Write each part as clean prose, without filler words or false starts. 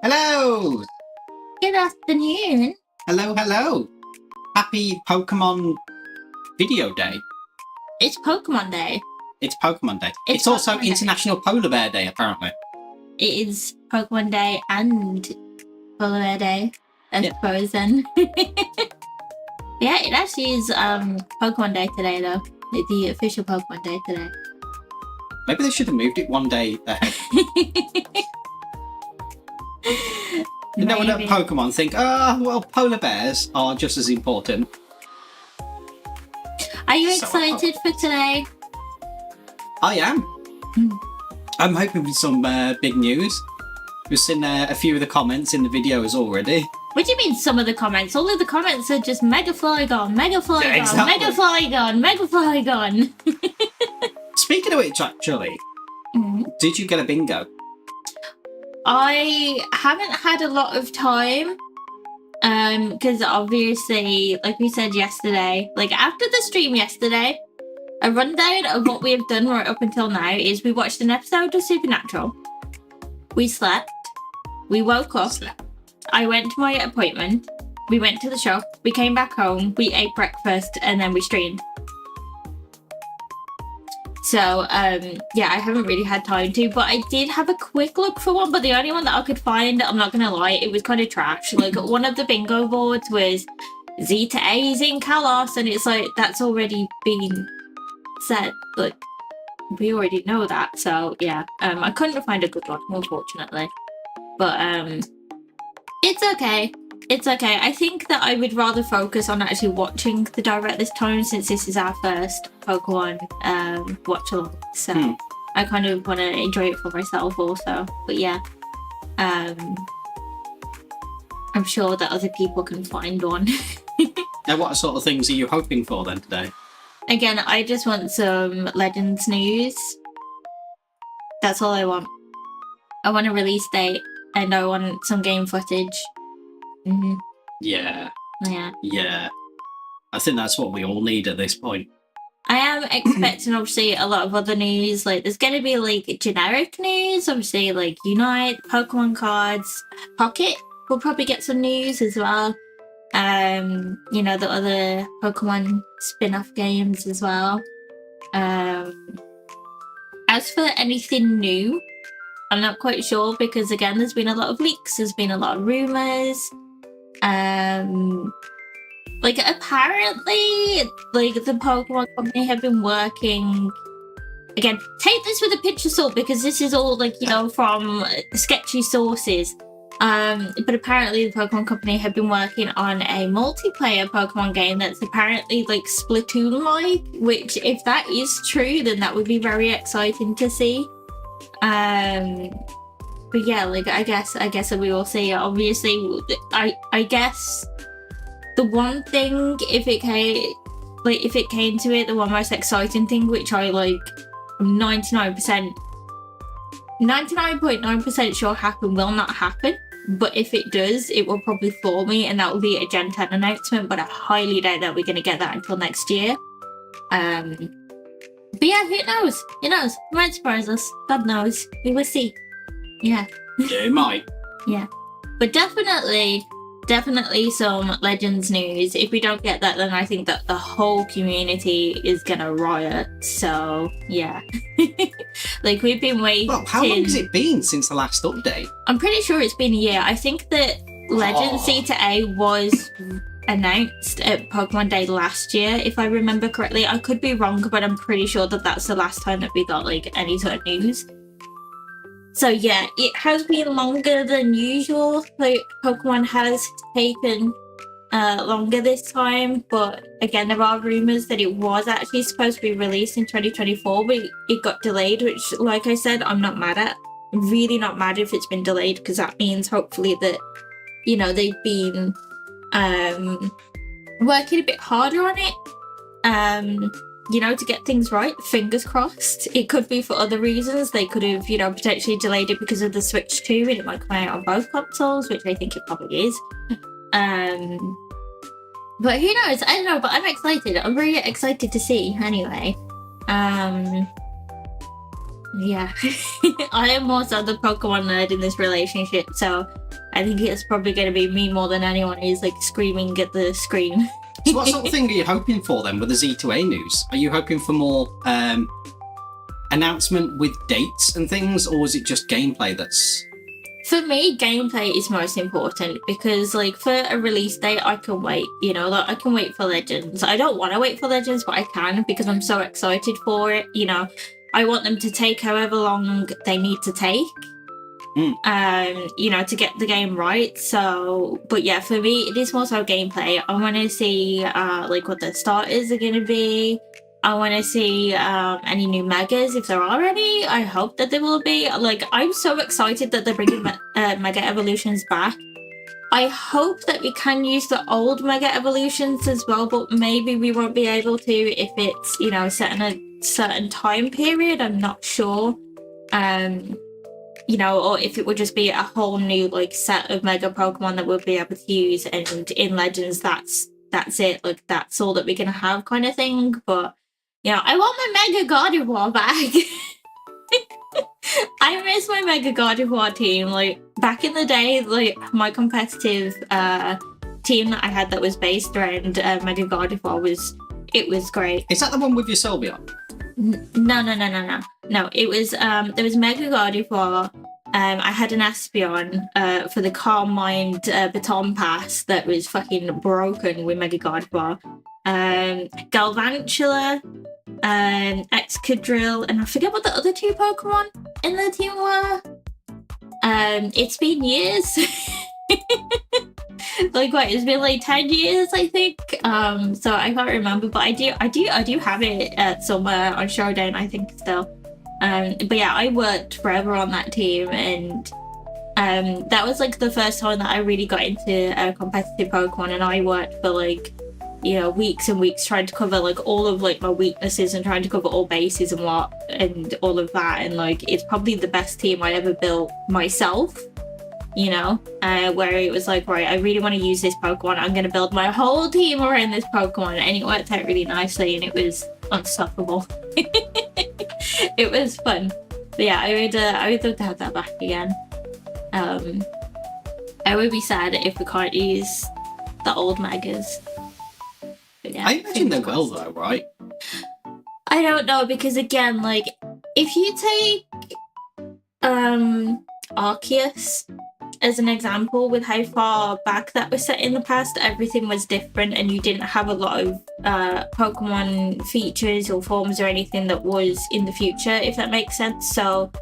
Hello! Good afternoon. Hello. Happy Pokemon Video Day. It's Pokemon Day. It's Pokemon Day. It's It's also Pokemon Day. International Polar Bear Day, apparently. It is Pokemon Day and Polar Bear Day, I suppose then. Yeah, it actually is Pokemon Day today though. It's the official Pokemon Day today. Maybe they should have moved it one day ahead. You know, when Maybe. Pokemon think, well, polar bears are just as important. Are you So, excited for today? I am. I'm hoping for some big news. We've seen a few of the comments in the videos already. What do you mean some of the comments? All of the comments are just Mega Flygon, Mega Flygon, Yeah, exactly. Mega Flygon, Mega Flygon. Speaking of which, actually, did you get a bingo? I haven't had a lot of time because obviously, like we said yesterday, like after the stream yesterday, a rundown of what we have done right up until now is we watched an episode of Supernatural, we slept, we woke up, I went to my appointment, we went to the shop, we came back home, we ate breakfast, and then we streamed. So, yeah, I haven't really had time to, but I did have a quick look for one, but the only one that I could find, I'm not going to lie, it was kind of trash. Like, one of the bingo boards was Z to A is in Kalos, and it's like, that's already been said. Like, we already know that, so, yeah. I couldn't find a good one, unfortunately. But, it's okay. It's okay. I think that I would rather focus on actually watching the direct this time, since this is our first Pokemon watch-along. So I kind of want to enjoy it for myself also. But yeah, I'm sure that other people can find one. Now, what sort of things are you hoping for then today? Again, I just want some Legends news. That's all I want. I want a release date and I want some game footage. Yeah. Yeah. I think that's what we all need at this point. I am expecting, obviously, a lot of other news. Like, there's going to be, like, generic news. Obviously, like, Unite, Pokemon cards, Pocket will probably get some news as well. You know, the other Pokemon spin-off games as well. As for anything new, I'm not quite sure because, again, there's been a lot of leaks. There's been a lot of rumours. Like, apparently, like, the Pokemon company have been working... Again, take this with a pinch of salt because this is all, like, you know, from sketchy sources. But apparently the Pokemon company have been working on a multiplayer Pokemon game that's apparently, like, Splatoon-like, which, if that is true, then that would be very exciting to see. But yeah, like, I guess we will see. Obviously, I guess the one thing, if it came to it, the one most exciting thing, which I like, I'm 99.9% sure will not happen. But if it does, it will probably floor me, and that will be a Gen 10 announcement. But I highly doubt that we're going to get that until next year. But yeah, who knows? Who knows? It might surprise us. God knows. We will see. Yeah. Yeah, it might. Yeah. But definitely some Legends news. If we don't get that, then I think that the whole community is gonna riot. So, yeah. Like, we've been waiting. Well, how long has it been since the last update? I'm pretty sure it's been a year. I think that Legends C to A was announced at Pokemon Day last year, if I remember correctly. I could be wrong, but I'm pretty sure that that's the last time that we got, like, any sort of news. So yeah, it has been longer than usual. Like, Pokemon has taken longer this time, but again, there are rumours that it was actually supposed to be released in 2024, but it got delayed, which, like I said, I'm not mad at. I'm really not mad if it's been delayed, because that means hopefully that, you know, they've been working a bit harder on it. You know, to get things right. Fingers crossed. It could be for other reasons. They could have, you know, potentially delayed it because of the Switch 2, and it might come out on both consoles, which I think it probably is. But who knows? I don't know, but I'm excited. I'm really excited to see, anyway. Yeah. I am more so the Pokemon nerd in this relationship, so I think it's probably going to be me more than anyone who's like screaming at the screen. So what sort of thing are you hoping for then with the Z2A news? Are you hoping for more announcement with dates and things, or is it just gameplay that's... For me, gameplay is most important because, like, for a release date, I can wait, you know, like, I can wait for Legends. I don't want to wait for Legends, but I can because I'm so excited for it, you know. I want them to take however long they need to take, you know, to get the game right. So, but yeah, for me, it is more so gameplay. I want to see, like, what the starters are going to be. I want to see any new megas, if there are any. I hope that there will be. Like, I'm so excited that they're bringing mega evolutions back. I hope that we can use the old mega evolutions as well, but maybe we won't be able to if it's, you know, set in a certain time period. I'm not sure. You know, or if it would just be a whole new, like, set of mega Pokemon that we'll be able to use, and in Legends, that's it. Like, that's all that we're going to have kind of thing, but... You know, I want my Mega Gardevoir back. I miss my Mega Gardevoir team. Like, back in the day, like, my competitive team that I had that was based around Mega Gardevoir was great. Is that the one with your Sylveon? No. No, it was, there was Mega Gardevoir. I had an Espeon for the Calm Mind Baton Pass that was fucking broken with Mega Gardevoir. Galvantula, Excadrill, and I forget what the other two Pokemon in the team were. It's been years. Like what? It's been like 10 years, I think. So I can't remember, but I do have it somewhere on Showdown, I think still. But yeah, I worked forever on that team, and that was like the first time that I really got into competitive Pokemon, and I worked for like, you know, weeks and weeks trying to cover like all of like my weaknesses and trying to cover all bases and all of that, and like it's probably the best team I ever built myself, you know, where it was like, right, I really want to use this Pokemon, I'm going to build my whole team around this Pokemon, and it worked out really nicely, and it was unstoppable. It was fun. But yeah, I would love to have that back again. I would be sad if we can't use the old megas. Yeah, I imagine they will though, right? I don't know, because again, like, if you take Arceus as an example, with how far back that was set in the past, everything was different, and you didn't have a lot of Pokemon features or forms or anything that was in the future, if that makes sense. So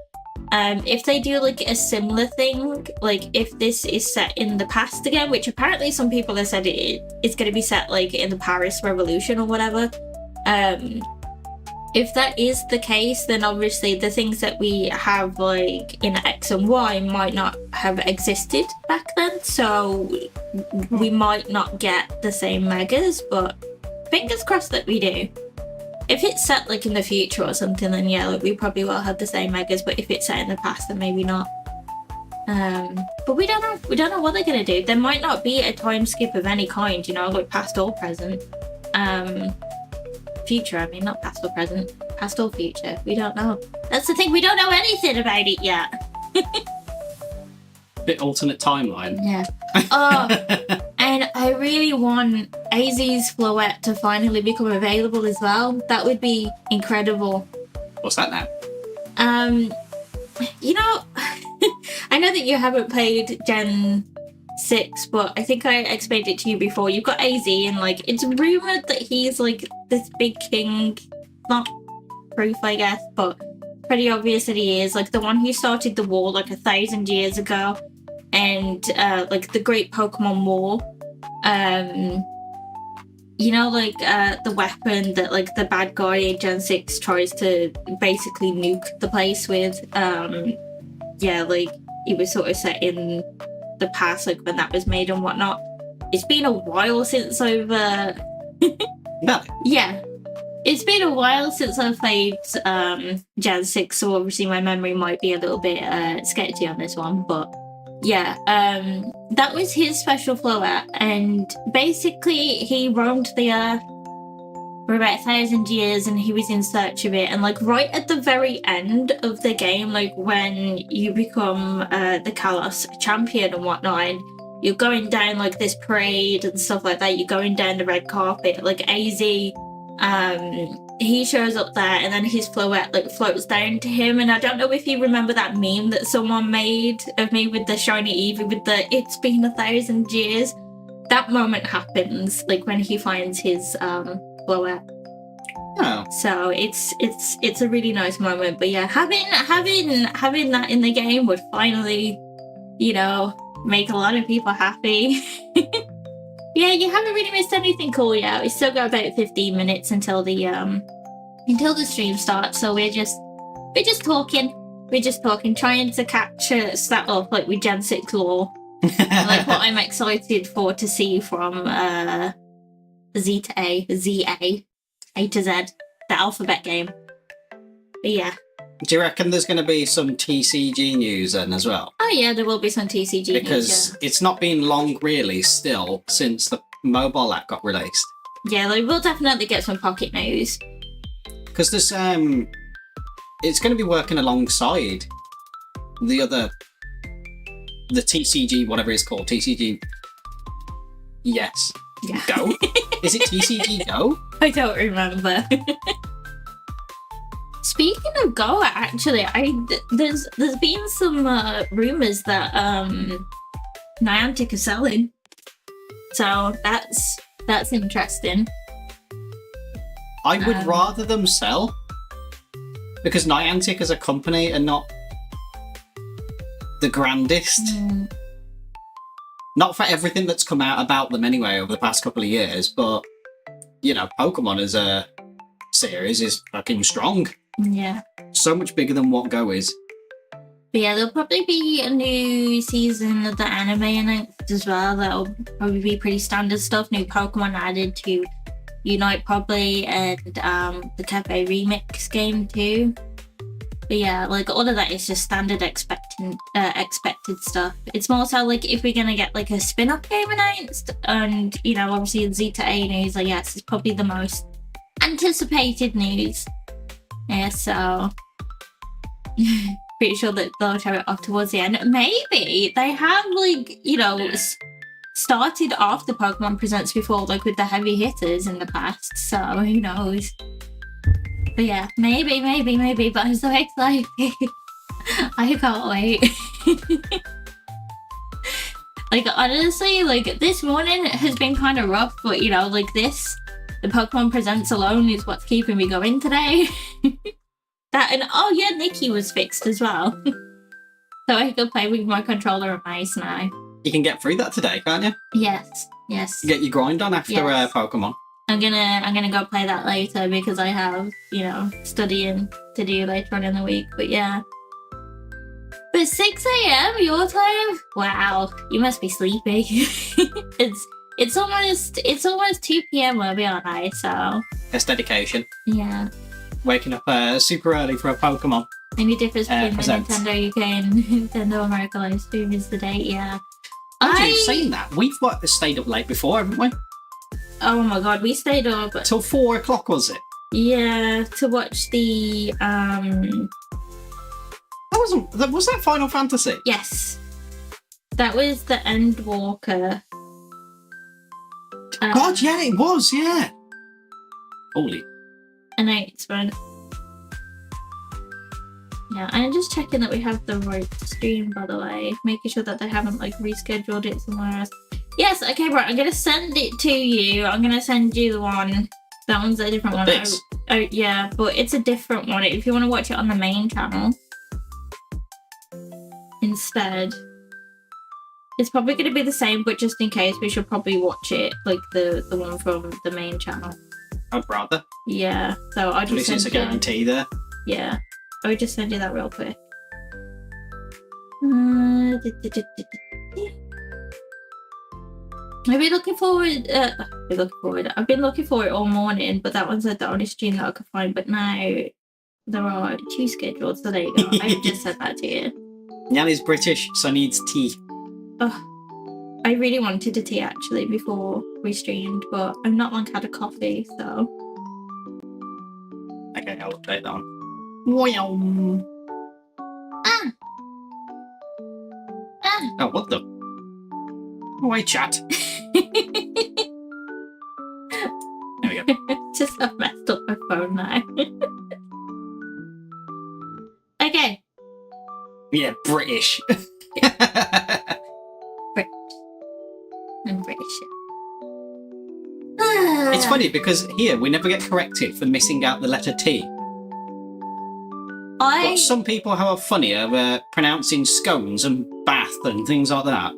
if they do like a similar thing, like if this is set in the past again, which apparently some people have said it's going to be set like in the Paris Revolution or whatever, if that is the case, then obviously the things that we have like in X and Y might not have existed back then, so we might not get the same megas, but fingers crossed that we do. If it's set like in the future or something, then yeah, like, we probably will have the same megas, but if it's set in the past, then maybe not. But we don't know what they're gonna do. There might not be a time skip of any kind, you know, like past or present. Future, I mean, not past or present, past or future. We don't know. That's the thing, we don't know anything about it yet. Bit alternate timeline. Yeah. Oh, and I really want AZ's Floette to finally become available as well. That would be incredible. What's that now? You know, I know that you haven't played Gen 6, but I think I explained it to you before. You've got AZ, and like it's rumored that he's like this big king. Not proof, I guess, but pretty obvious that he is like the one who started the war like 1,000 years ago, and like the Great Pokemon War. You know, like the weapon that like the bad guy in Gen 6 tries to basically nuke the place with. Yeah, like it was sort of set in the past, like when that was made and whatnot. It's been a while since I've No. Yeah. It's been a while since I've played Gen 6, so obviously my memory might be a little bit sketchy on this one, but yeah, that was his special Floette, and basically he roamed the earth for about 1,000 years, and he was in search of it. And like right at the very end of the game, like when you become the Kalos champion and whatnot, and you're going down like this parade and stuff like that, you're going down the red carpet, like AZ, he shows up there, and then his floette like floats down to him. And I don't know if you remember that meme that someone made of me with the shiny Eevee with the "it's been 1,000 years." That moment happens like when he finds his floette. Oh. So it's a really nice moment. But yeah, having that in the game would finally, you know, make a lot of people happy. Yeah, you haven't really missed anything cool yet. We still got about 15 minutes until the stream starts. So we're just talking. We're just talking, trying to catch that up like with Gen 6 lore. Like what I'm excited for to see from Z to A, ZA, A to Z, the alphabet game. But yeah. Do you reckon there's going to be some TCG news then as well? Oh yeah, there will be some TCG news. Because it's not been long really still since the mobile app got released. Yeah, like, we'll definitely get some pocket news. Because there's it's going to be working alongside the TCG, whatever it's called, TCG. Yes. Yeah. Go? Is it TCG Go? I don't remember. Speaking of Go, actually, there's been some rumors that Niantic is selling, so that's interesting. I would rather them sell, because Niantic as a company are not the grandest. Not for everything that's come out about them anyway over the past couple of years, but you know, Pokemon as a series is fucking strong. Yeah. So much bigger than what Go is. But yeah, there'll probably be a new season of the anime announced as well. That'll probably be pretty standard stuff. New Pokemon added to Unite probably, and the Cafe Remix game too. But yeah, like all of that is just standard expected stuff. It's more so like if we're gonna get like a spin-off game announced, and you know, obviously the Z to A news, I guess, is probably the most anticipated news. Yeah, so pretty sure that they'll show it off towards the end. Maybe they have like, you know, started off the Pokemon Presents before, like with the heavy hitters in the past. So who knows? But yeah, maybe. But I'm so excited. I can't wait. Like honestly, like this morning has been kind of rough, but you know, like the Pokemon Presents alone is what's keeping me going today. That and oh yeah, Nikki was fixed as well. So I can play with my controller and mouse now. You can get through that today, can't you? Yes. You get your grind on after Pokemon. I'm gonna go play that later because I have, you know, studying to do later on in the week. But yeah. But 6 a.m. your time? Wow, you must be sleepy. It's almost 2 p.m. where we are now, so It's dedication. Yeah. Waking up super early for a Pokemon. Any difference between the Nintendo UK and Nintendo America live stream is the date, yeah. Actually, saying that, we've stayed up late before, haven't we? Oh my god, we stayed up till 4 o'clock, was it? Yeah, to watch the Was that Final Fantasy? Yes. That was the Endwalker. God, yeah, it was, yeah. Holy. Announcement. Yeah, I'm just checking that we have the right stream, by the way. Making sure that they haven't, like, rescheduled it somewhere else. Yes, okay, right, I'm gonna send it to you. I'm gonna send you the one. That one's a different one. Oh, yeah, but it's a different one. If you want to watch it on the main channel instead. It's probably going to be the same, but just in case, we should probably watch it, like, the one from the main channel. I'd rather. Yeah, so I'll just send you... a guarantee there. Yeah. I'll just send you that real quick. I've been looking forward. I've been looking for it all morning, but that one's the only stream that I could find. But now there are 2 scheduled, so there you go. I've just said that to you. Nyannah's British, so needs tea. Oh, I really wanted a tea actually before we streamed, but I've not long had a coffee, so update that one. Wow. Oh, what the? Wait, chat. There we go. Just I messed up my phone now. Okay. Yeah, British. I'm British. It's funny because here we never get corrected for missing out the letter T. But some people who are funnier pronouncing scones and bath and things like that.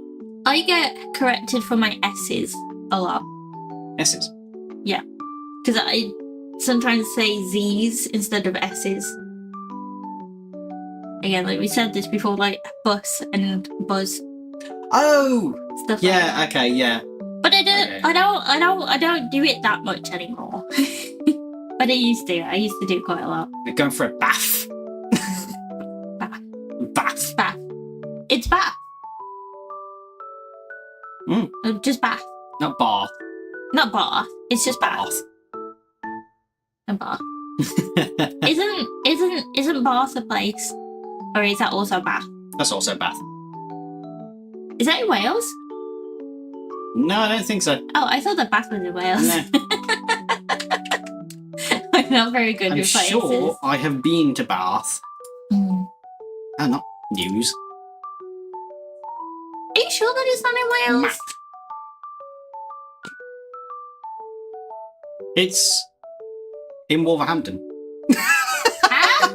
I get corrected for my S's a lot. S's? Yeah. Because I sometimes say Z's instead of S's. Again, like we said this before, like bus and buzz. Oh! Stuff like Yeah, that. okay, yeah. But I don't do it that much anymore. But I used to. I used to do quite a lot. We're going for a bath. Bath. Bath. It's bath. Just bath. Not bath. Not bath. It's just bath. A bath. Isn't Bath a place? Or is that also Bath? That's also bath. Is that in Wales? No, I don't think so. Oh, I thought that Bath was in Wales. No. I'm not very good I'm with places. sure I have been to Bath. Mm. Oh, not news. Are you sure that it's not in Wales? Map. It's in Wolverhampton. Ah?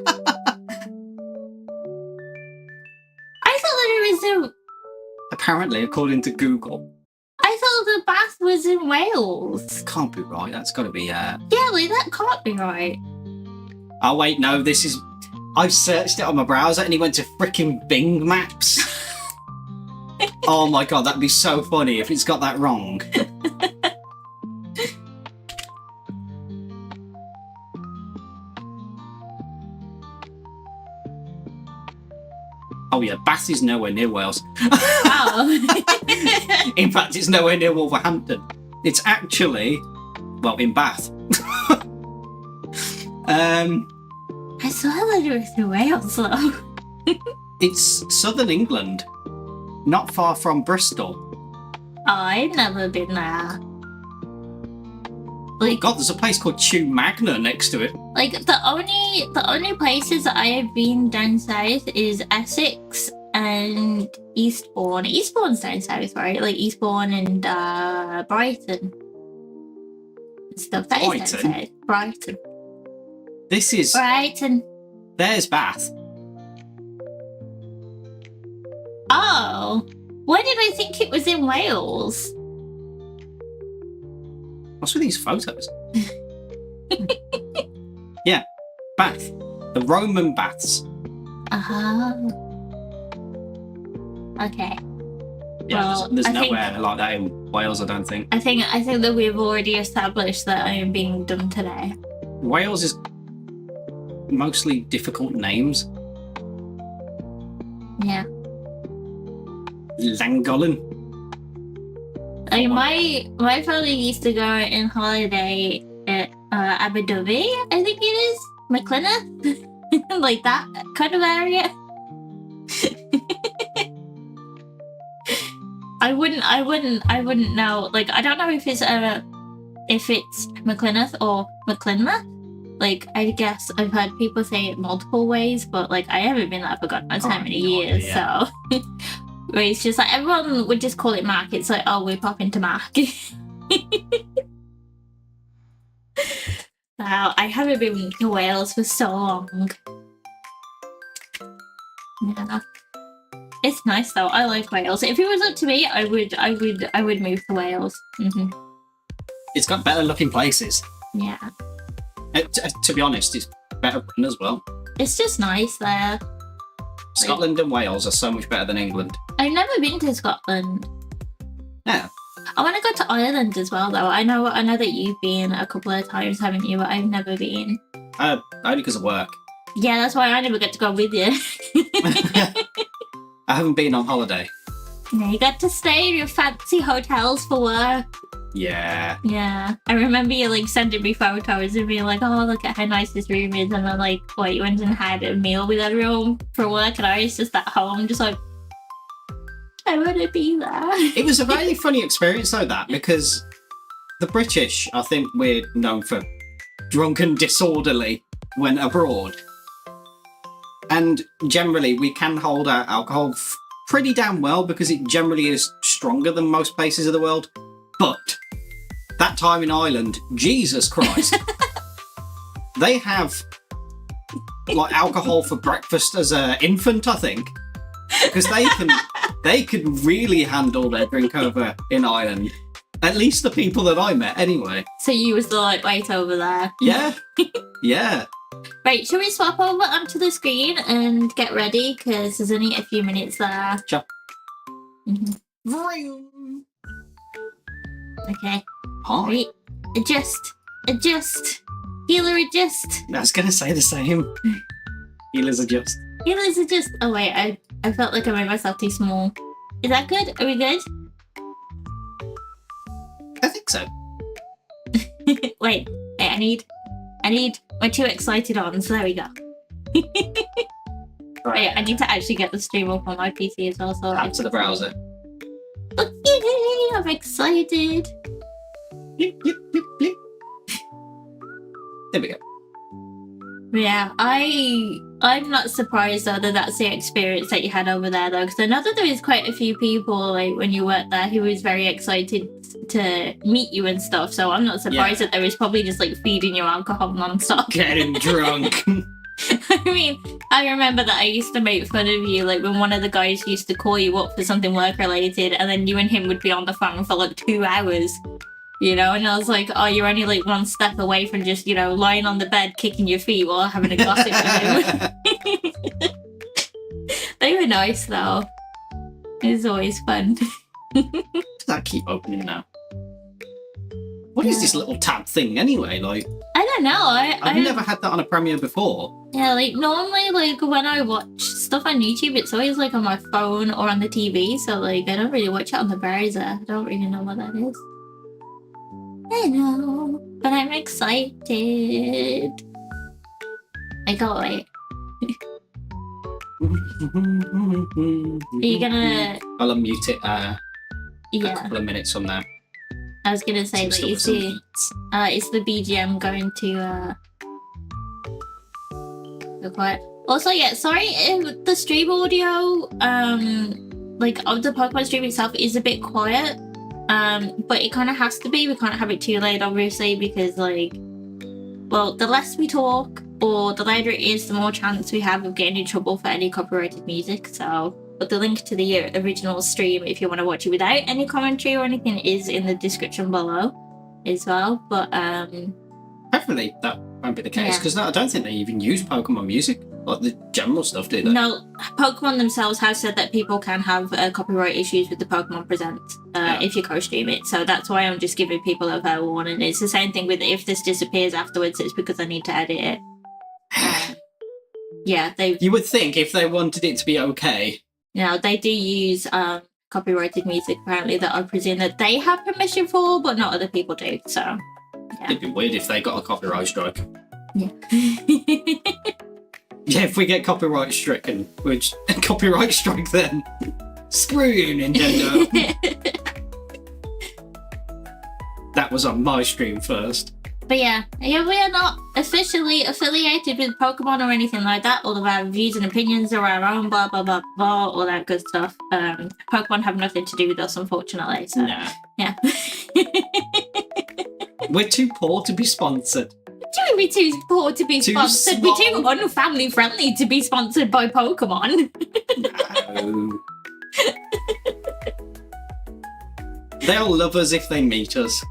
I thought that it was in... Apparently, according to Google. I thought the Bath was in Wales. Can't be right. That's got to be. Yeah, like that can't be right. Oh wait, no. This is. I've searched it on my browser, and he went to frickin' Bing Maps. Oh my god, that'd be so funny if it's got that wrong. Oh yeah, Bath is nowhere near Wales. Oh. In fact, it's nowhere near Wolverhampton. It's actually, well, in Bath. I saw that it was in Wales though. It's southern England, not far from Bristol. Oh, I've never been there. Like, God, there's a place called Chew Magna next to it. like the only places that I have been down south is Essex and Eastbourne. Eastbourne's down south, right? Like Eastbourne and Brighton and stuff. That is down Brighton? south. Brighton. This is. Brighton. There's Bath. Oh, why did I think it was in Wales? What's with these photos? Yeah, Bath. The Roman baths. Oh. Okay. Yeah, Well, there's I think- nowhere like that in Wales, I don't think. I think that we've already established that I am being dumb today. Wales is mostly difficult names. Yeah. Llangollen. I mean, my family used to go on holiday at Abu Dhabi, I think it is. McLennan? Like that kind of area. I wouldn't know. Like, I don't know if it's McLennan or McLenna. Like, I guess I've heard people say it multiple ways, but like I haven't been there for God knows how many years, so where it's just like everyone would just call it Mac. It's like, oh, we're popping to Mac. Wow, I haven't been to Wales for so long. Yeah. It's nice though. I like Wales. If it was up to me, I would move to Wales. Mm-hmm. It's got better looking places. Yeah. To be honest, it's better written as well. It's just nice there. Scotland and Wales are so much better than England. I've never been to Scotland. Yeah. I want to go to Ireland as well, though. I know that you've been a couple of times, haven't you? But I've never been. Only because of work. Yeah, that's why I never get to go with you. I haven't been on holiday. Yeah, you got to stay in your fancy hotels for work. Yeah. Yeah. I remember you like sending me photos and being like, oh, look at how nice this room is. And then like, what, you went and had a meal with everyone for work and I was just at home just like, I want to be there. It was a very funny experience though, that, because the British, I think we're known for drunk and disorderly when abroad. And generally we can hold our alcohol pretty damn well because it generally is stronger than most places of the world. But that time in Ireland, Jesus Christ, they have like alcohol for breakfast as an infant, I think, because they can really handle their drink over in Ireland. At least the people that I met, anyway. So you was the lightweight over there. Yeah, yeah. Right, shall we swap over onto the screen and get ready? Because there's only a few minutes there. Sure. Mm-hmm. Okay. Hi. Right. Adjust. Healer adjust. I was gonna say the same. Healers adjust. Healers adjust. Oh wait, I felt like I made myself too small. Is that good? Are we good? I think so. Wait, I need my two excited arms. There we go. Wait, I need to actually get the stream up on my PC as well. So Add to the browser. Okay, I'm excited. Blip, blip, blip, blip. There we go. Yeah, I'm not surprised though that that's the experience that you had over there though, because I know that there is quite a few people like when you worked there who was very excited to meet you and stuff. So I'm not surprised that there was probably just like feeding you alcohol non-stop. Getting drunk. I mean, I remember that I used to make fun of you like when one of the guys used to call you up for something work related, and then you and him would be on the phone for like 2 hours. You know, and I was like, oh, you're only like one step away from just, you know, lying on the bed, kicking your feet while having a gossip with him. They were nice, though. It was always fun. Does that keep opening now? What is this little tab thing anyway? Like, I don't know. I've never had that on a Premiere before. Yeah, like normally, like when I watch stuff on YouTube, it's always like on my phone or on the TV. So like, I don't really watch it on the browser. I don't really know what that is. I know, but I'm excited. I can't wait. Are you gonna? I'll unmute it a Yeah, couple of minutes from now. I was gonna say that you see, it's the BGM going to go quiet. Also, yeah, sorry if the stream audio, like of the Pokemon stream itself is a bit quiet. But it kind of has to be. We can't have it too late, obviously, because like, well, the less we talk or the louder it is, the more chance we have of getting in trouble for any copyrighted music. So, but the link to the original stream, if you want to watch it without any commentary or anything, is in the description below as well. But hopefully that won't be the case, because I don't think they even use Pokemon music, like the general stuff, do they? No, Pokemon themselves have said that people can have copyright issues with the Pokemon Present if you co-stream it. So that's why I'm just giving people a fair warning. It's the same thing with if this disappears afterwards, it's because I need to edit it. Yeah, You would think if they wanted it to be okay. You know, they do use copyrighted music apparently that I presume that they have permission for, but not other people do. So yeah. It'd be weird if they got a copyright strike. Yeah. Yeah, if we get copyright stricken, which copyright strike then. Screw you, Nintendo. That was on my stream first. But yeah, we are not officially affiliated with Pokemon or anything like that. All of our views and opinions are our own, blah, blah, blah, blah, all that good stuff. Pokemon have nothing to do with us, unfortunately. So, yeah. We're too poor to be sponsored. We're too poor to be sponsored. We're too unfamily friendly to be sponsored by Pokemon. No. They'll love us if they meet us.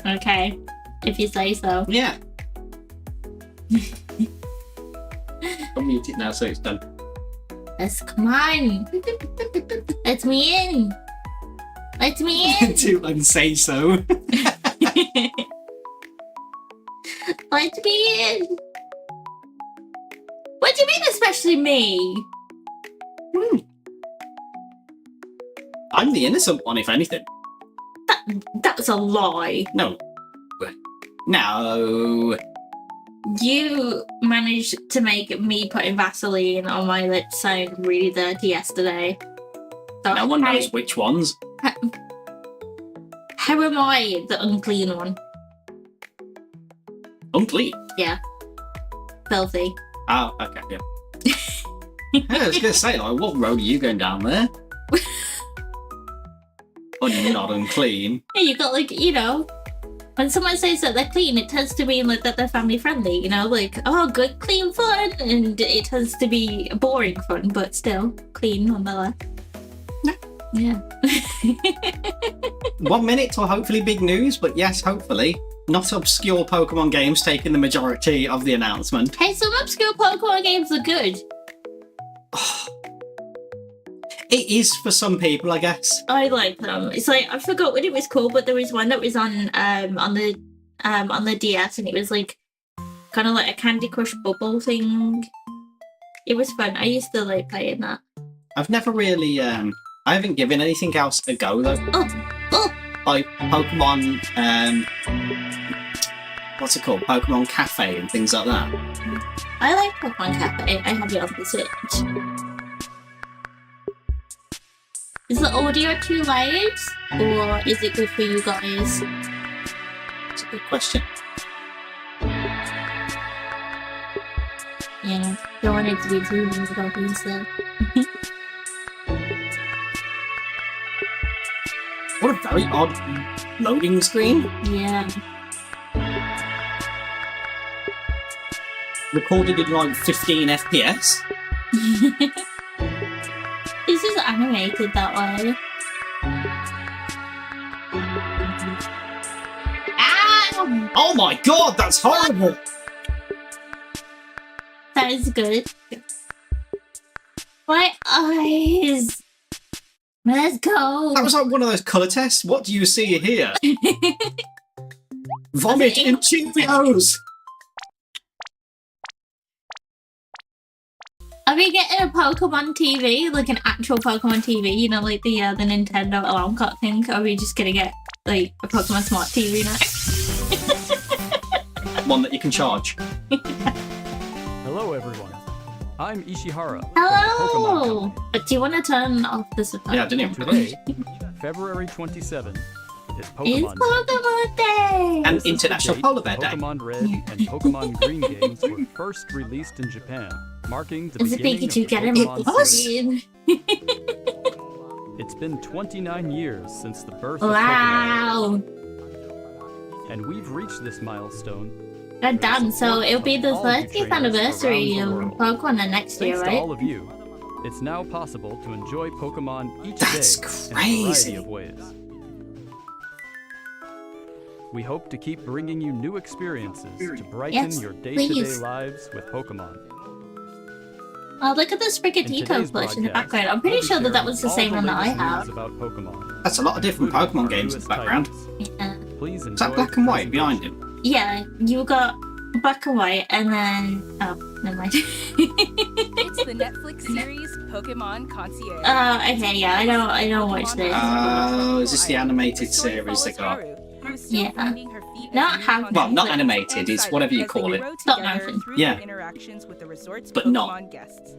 Okay, if you say so. Yeah. I'll mute it now so it's done. Yes, come on. Let me in. Let me in. To unsay so. Let me in. What do you mean, especially me? I'm the innocent one, if anything. That's a lie. No. No. You managed to make me putting Vaseline on my lips sound really dirty yesterday. So No one knows which ones. How am I the unclean one? Unclean. Yeah. Filthy. Oh, okay, yeah. Yeah, I was going to say, like, what road are you going down there? But not unclean. Yeah, you got like, you know, when someone says that they're clean, it tends to mean like that they're family friendly, you know, like, oh, good, clean fun, and it tends to be boring fun, but still clean nonetheless. Yeah. 1 minute till hopefully big news, but yes, hopefully. Not obscure Pokemon games taking the majority of the announcement. Hey, some obscure Pokemon games are good. It is for some people, I guess. I like them. It's like, I forgot what it was called, but there was one that was on the DS, and it was like kind of like a Candy Crush bubble thing. It was fun. I used to like playing that. I've never really, I haven't given anything else a go though. Oh! Like Pokemon, what's it called? Pokemon Cafe and things like that. I like Pokemon Cafe. I have it on the Switch. Is the audio too loud, or is it good for you guys? It's a good question. Yeah, don't want it to be too loud, obviously. What a very odd loading screen. Yeah. Recorded in like 15 FPS. This is animated that way. Ah! Oh my god, that's horrible! That is good. My eyes. Let's go. That was like one of those colour tests. What do you see here? Vomit in Cheerios! Are we getting a Pokemon TV? Like an actual Pokemon TV? You know, like the Nintendo alarm clock thing? Or are we just gonna get like a Pokemon Smart TV now? One that you can charge. Hello everyone, I'm Ishihara. Hello! But do you want to turn off the support? Yeah, I didn't even Today, February 27, is It's Pokemon Day. Pokemon Day! And This is the International date Polar Bear Day. Pokemon Red and Pokemon Green games were first released in Japan, marking the Is it beginning Pikachu of the getting Pokemon it? series. It's been 29 years since the birth of Wow! Pokemon, and we've reached this milestone. God damn, so it'll be the All you 30th trainers anniversary of around the world. Pokemon next year, Thanks to right? all of you, it's now possible to enjoy Pokemon each That's day in a crazy. variety of ways. We hope to keep bringing you new experiences to brighten Yes, your day-to-day please. lives with Pokemon. Oh, look at the Sprigatito today's plush in the broadcast, background. I'm pretty we'll be sure that sharing was the all same one that I latest have. news about Pokemon, That's a lot of different including Pokemon our games in newest the background. titles. Yeah. Please Is enjoy that black and white behind him? Yeah, you got black and white, and then never mind. It's the Netflix series Pokemon Concierge. Oh, okay, yeah, I don't watch this. Oh, is this the animated series they got? Yeah. Not have- Well, not animated, it's whatever you call it. Stop motion. Yeah. But not.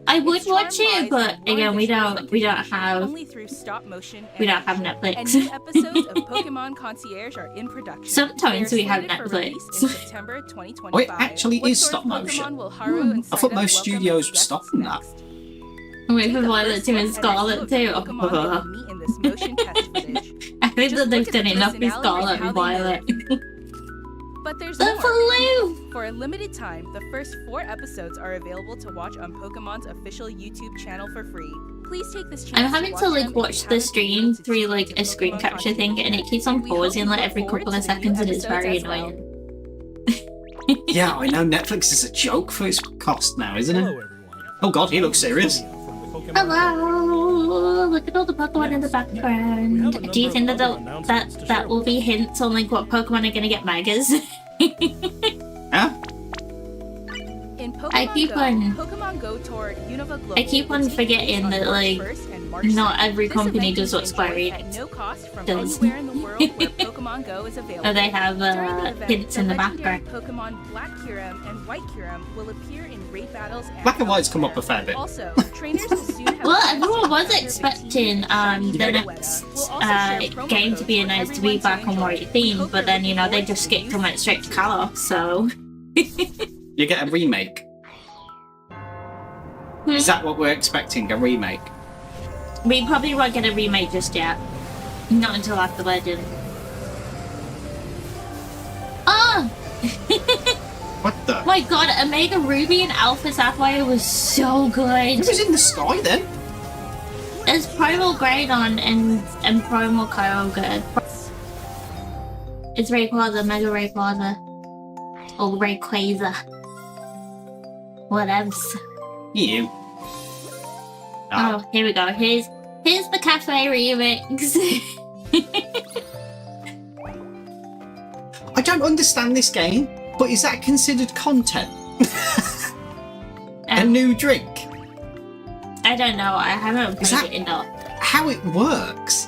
I would watch it, but again, we don't have only through stop motion. we don't have And Netflix. new episodes of Pokemon Concierge are in production. Sometimes They're we have slated for Netflix. release in September 2025. Oh, it actually What is sort of stop motion. Pokemon will Haru and I thought Saga most welcome studios as were guests stopping that. next? Wait Take for a Violet first to look and at Scarlet a too. few Pokemon that you'll meet in this motion test footage. I think Just that they've look at done the enough with personality Scarlet and and how they Violet. But there's The more. Floo! For a limited time, the first 4 episodes are available to watch on Pokemon's official YouTube channel for free. Please take this chance I'm having to watch like them if watch you the haven't stream been able to through tune like into a screen Pokemon capture thing, Concierge. and it keeps on And we hope pausing you like look every forward couple to of the new seconds, and it's episodes very as well. annoying. Yeah, I know Netflix is a joke for its cost now, isn't it? Hello, everyone. Oh god, he looks serious. Hello! Look at all the Pokemon in the background. Do you think that will be hints on like what Pokemon are gonna get megas? Huh? In Pokemon I keep Go, on- Pokemon Go Tour Unova Global I keep on will take forgetting place that, on like, March 1st and on March Not 2nd. every This company event does what is Square enjoyed at Enix no cost from does. anywhere in the world where Pokemon Go is available. Or they have During the event, hints in the legendary background. Pokemon Black Kyurem and White Kyurem will appear in raid battles. Black and White's come up a fair bit. Also, trainers will soon have. Well, a chance everyone to was encounter expecting Victini, the Shiny next Weather. We'll also share promo game to codes be for announced to be everyone back on enjoy. White We theme, hope but you're then you know they looking just forward skipped to and went straight to Kalos, so. You get a remake. Is that what we're expecting? A remake? We probably won't get a remake just yet. Not until after Legend. Oh! What the? My god, Omega Ruby and Alpha Sapphire was so good. It was in the sky then. There's Primal Greydon and Primal Kyogre. It's Rayquaza, Mega Rayquaza. Or Rayquaza. Whatevs. You. Oh, here we go. Here's the cafe remix. I don't understand this game, but is that considered content? A new drink? I don't know. I haven't Is played that- it enough. How it works?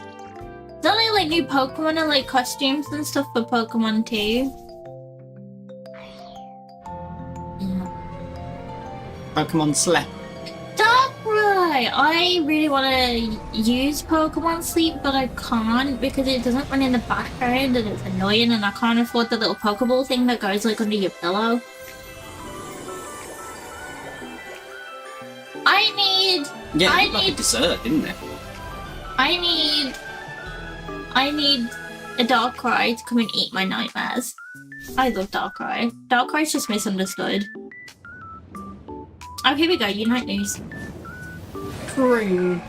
There's only like new Pokemon and like costumes and stuff for Pokemon too. Yeah. Pokemon Sleep. Darkrai! I really want to use Pokemon Sleep, but I can't because it doesn't run in the background and it's annoying, and I can't afford the little Pokeball thing that goes like under your pillow. Yeah, I it looked like a need- dessert, didn't it? I need a Darkrai to come and eat my nightmares. I love Darkrai. Darkrai's just misunderstood. Oh, here we go. Unite News. True.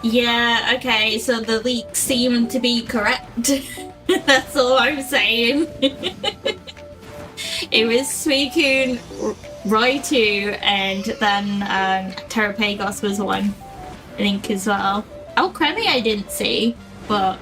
Yeah, okay, so the leaks seem to be correct. That's all I'm saying. It was Suicune, Raichu, and then Terrapagos was one, I think, as well. Oh, Cremmy I didn't see, but...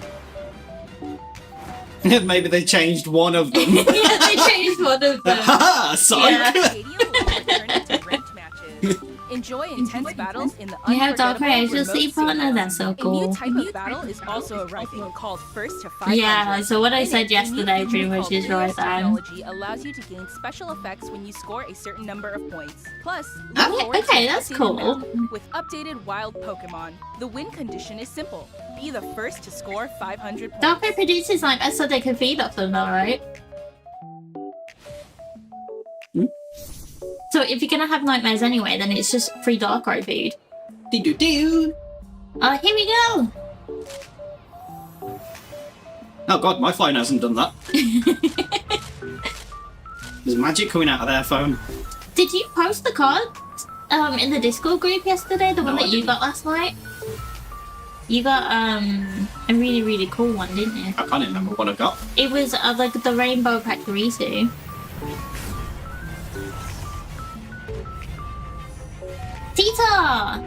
Maybe they changed one of them. yeah, they changed one of them. Haha, psych! Yeah. Stadium will return into ranked matches. Enjoy intense battles in the You have unforgettable Darkrai as your remote sleep stadium. partner? That's so A new cool. type of battle is also arriving called First to 500. Yeah, so what I In said it, a new yesterday feature pretty much called is right Helios then. technology allows you to gain special effects when you score a certain number of points. Plus, look Okay, forward to okay, an that's updated cool. map with updated wild Pokemon. The win condition is simple. Be the first to score 500 points. Darkrai produces nightmares so they can feed off them though, right? So if you're gonna have nightmares anyway, then it's just free Darkrai food. Doo-doo-doo. Here we go! Oh god, my phone hasn't done that. There's magic coming out of their phone. Did you post the card in the Discord group yesterday? The one No, I that you didn't. got last night? You got a really, really cool one, didn't you? I can't remember what I got. It was like the Rainbow Pachirisu. Tita!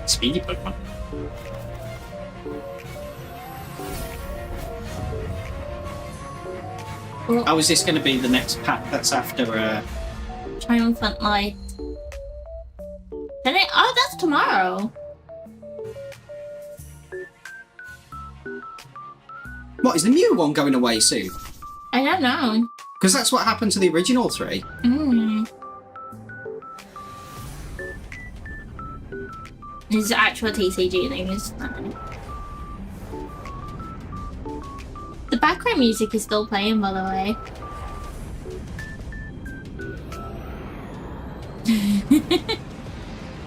Speedy Pokemon. Oh, How is this going to be the next pack that's after Triumphant Light. Then it, oh, that's tomorrow. What, is the new one going away soon? I don't know. Because that's what happened to the original three. Mm. This is actual TCG news. The background music is still playing, by the way.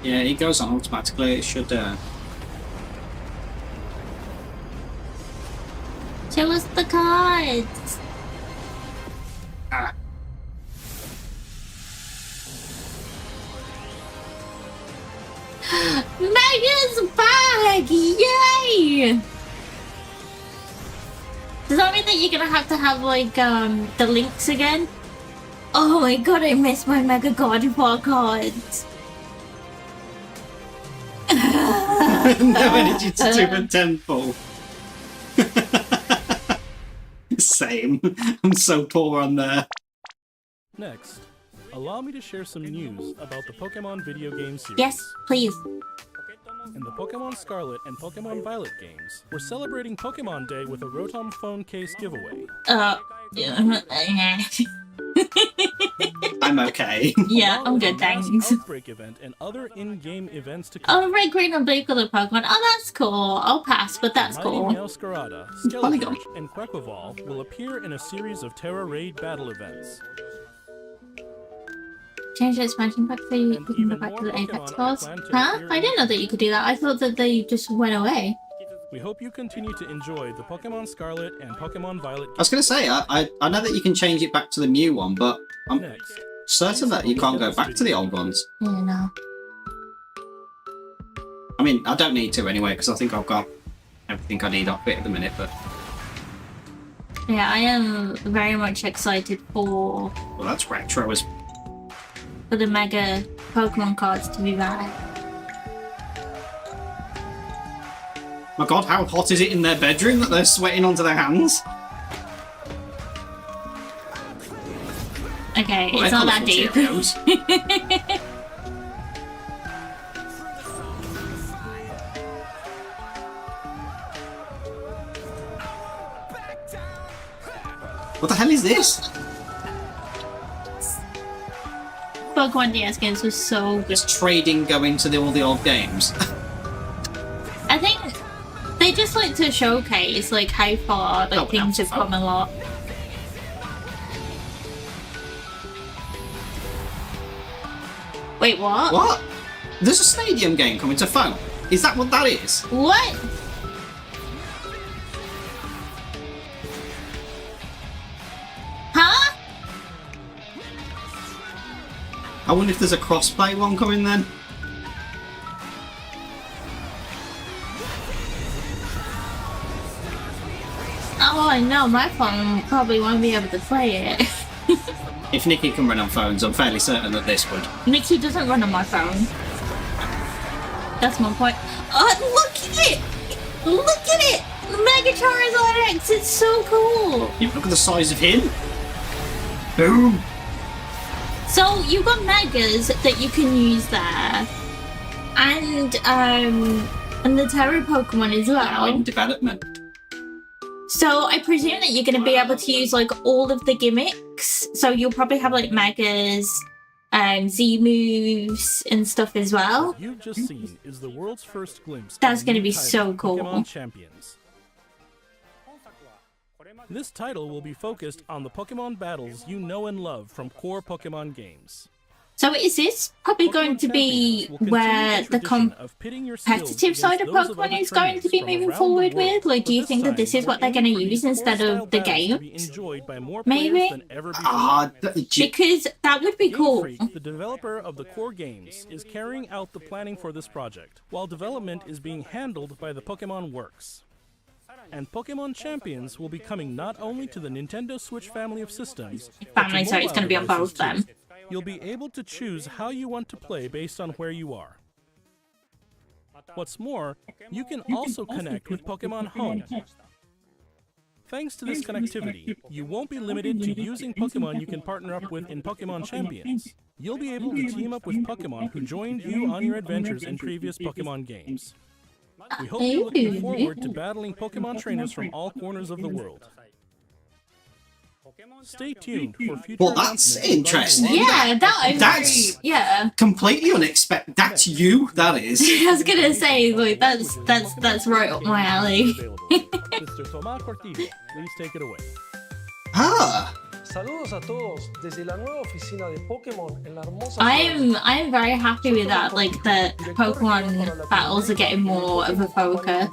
Yeah, it goes on automatically. It should. Show us the cards. Ah. Megan's back! Yay! Does that mean that you're gonna have to have like the links again? Oh my god, I missed my Mega Gardevoir cards. No energy to do a temple. Same. I'm so poor on there. Next, allow me to share some news about the Pokemon video game series. Yes, please. In the Pokemon Scarlet and Pokemon Violet games, we're celebrating Pokemon Day with a Rotom phone case giveaway. I'm okay. Yeah, Along I'm with good, a mass thanks. Outbreak event and other in-game events to come. Oh, red, green, and blue colored Pokemon. Oh, that's cool. I'll pass, but that's Mighty cool. Meowscarada, Skeletorch, and Quaquaval will appear in a series of Terra Raid battle events. Change the expansion pack so you And can go even back more to the Pokemon Apex are Wars. planned to Huh? appear I didn't know that you could do that. I thought that they just went away. We hope you continue to enjoy the Pokemon Scarlet and Pokemon Violet I was going to say, I know that you can change it back to the new one, but I'm next. certain that you can't go back to the old ones. Yeah, no. I mean, I don't need to anyway, because I think I've got everything I need off it at the minute, but... Yeah, I am very much excited for Well, that's retro as... the mega Pokemon cards to be back. My god, how hot is it in their bedroom that they're sweating onto their hands? Okay, Well, it's they're not that colourful deep. Cheerios. What the hell is this? Pokemon DS games were so good. Is trading going to all the old games? I think they just like to showcase like how far like Oh, things have come a lot. Wait, what? What? There's a stadium game coming to phone. Is that what that is? What? Huh? I wonder if there's a crossplay one coming then. Oh, I know. My phone probably won't be able to play it. If Nikki can run on phones, I'm fairly certain that this would. Nikki doesn't run on my phone. That's my point. Oh, look at it! Look at it! Mega Charizard X! It's so cool! You look at the size of him. Boom. So you've got Megas that you can use there. And the Terra Pokemon as Now in well. development. So I presume that you're going to be able to use like all of the gimmicks. So you'll probably have like Megas, Z moves and stuff as well. What you've just seen is the world's first glimpse. That's of gonna new be title, so cool. Pokemon Champions. This title will be focused on the Pokemon battles you know and love from core Pokemon games. So is this probably going to be Champions will continue where the tradition of pitting your skills competitive side of against those Pokemon other is going to be trainers from moving around forward the world, with? Like, do but you think that this time is what we're they're going to aiming for use instead core-style of the battles to be games? enjoyed by more Maybe? players than ever before. Ah, Because that would be Game cool. Freak, the developer of the core games, is carrying out the planning for this project, while development is being handled by the Pokemon Works. And Pokemon Champions will be coming not only to the Nintendo Switch family of systems, but to Family, so it's mobile going to be on devices both them. too. You'll be able to choose how you want to play based on where you are. What's more, you can also connect with Pokemon Home. Thanks to this connectivity, you won't be limited to using Pokemon you can partner up with in Pokemon Champions. You'll be able to team up with Pokemon who joined you on your adventures in previous Pokemon games. We hope you're looking forward to battling Pokemon trainers from all corners of the world. Stay tuned for future Well, that's announcements regarding interesting. the launch Yeah, of that Pokemon is That's- very, yeah. Completely unexpected. That's you, that is. I was gonna say, like, that's right up my alley. Mr. Tomás Cortillo, please take it away. Ah. Saludos a todos desde la nueva oficina de Pokémon en la hermosa I'm very happy with that, like the Pokemon battles are getting more of a focus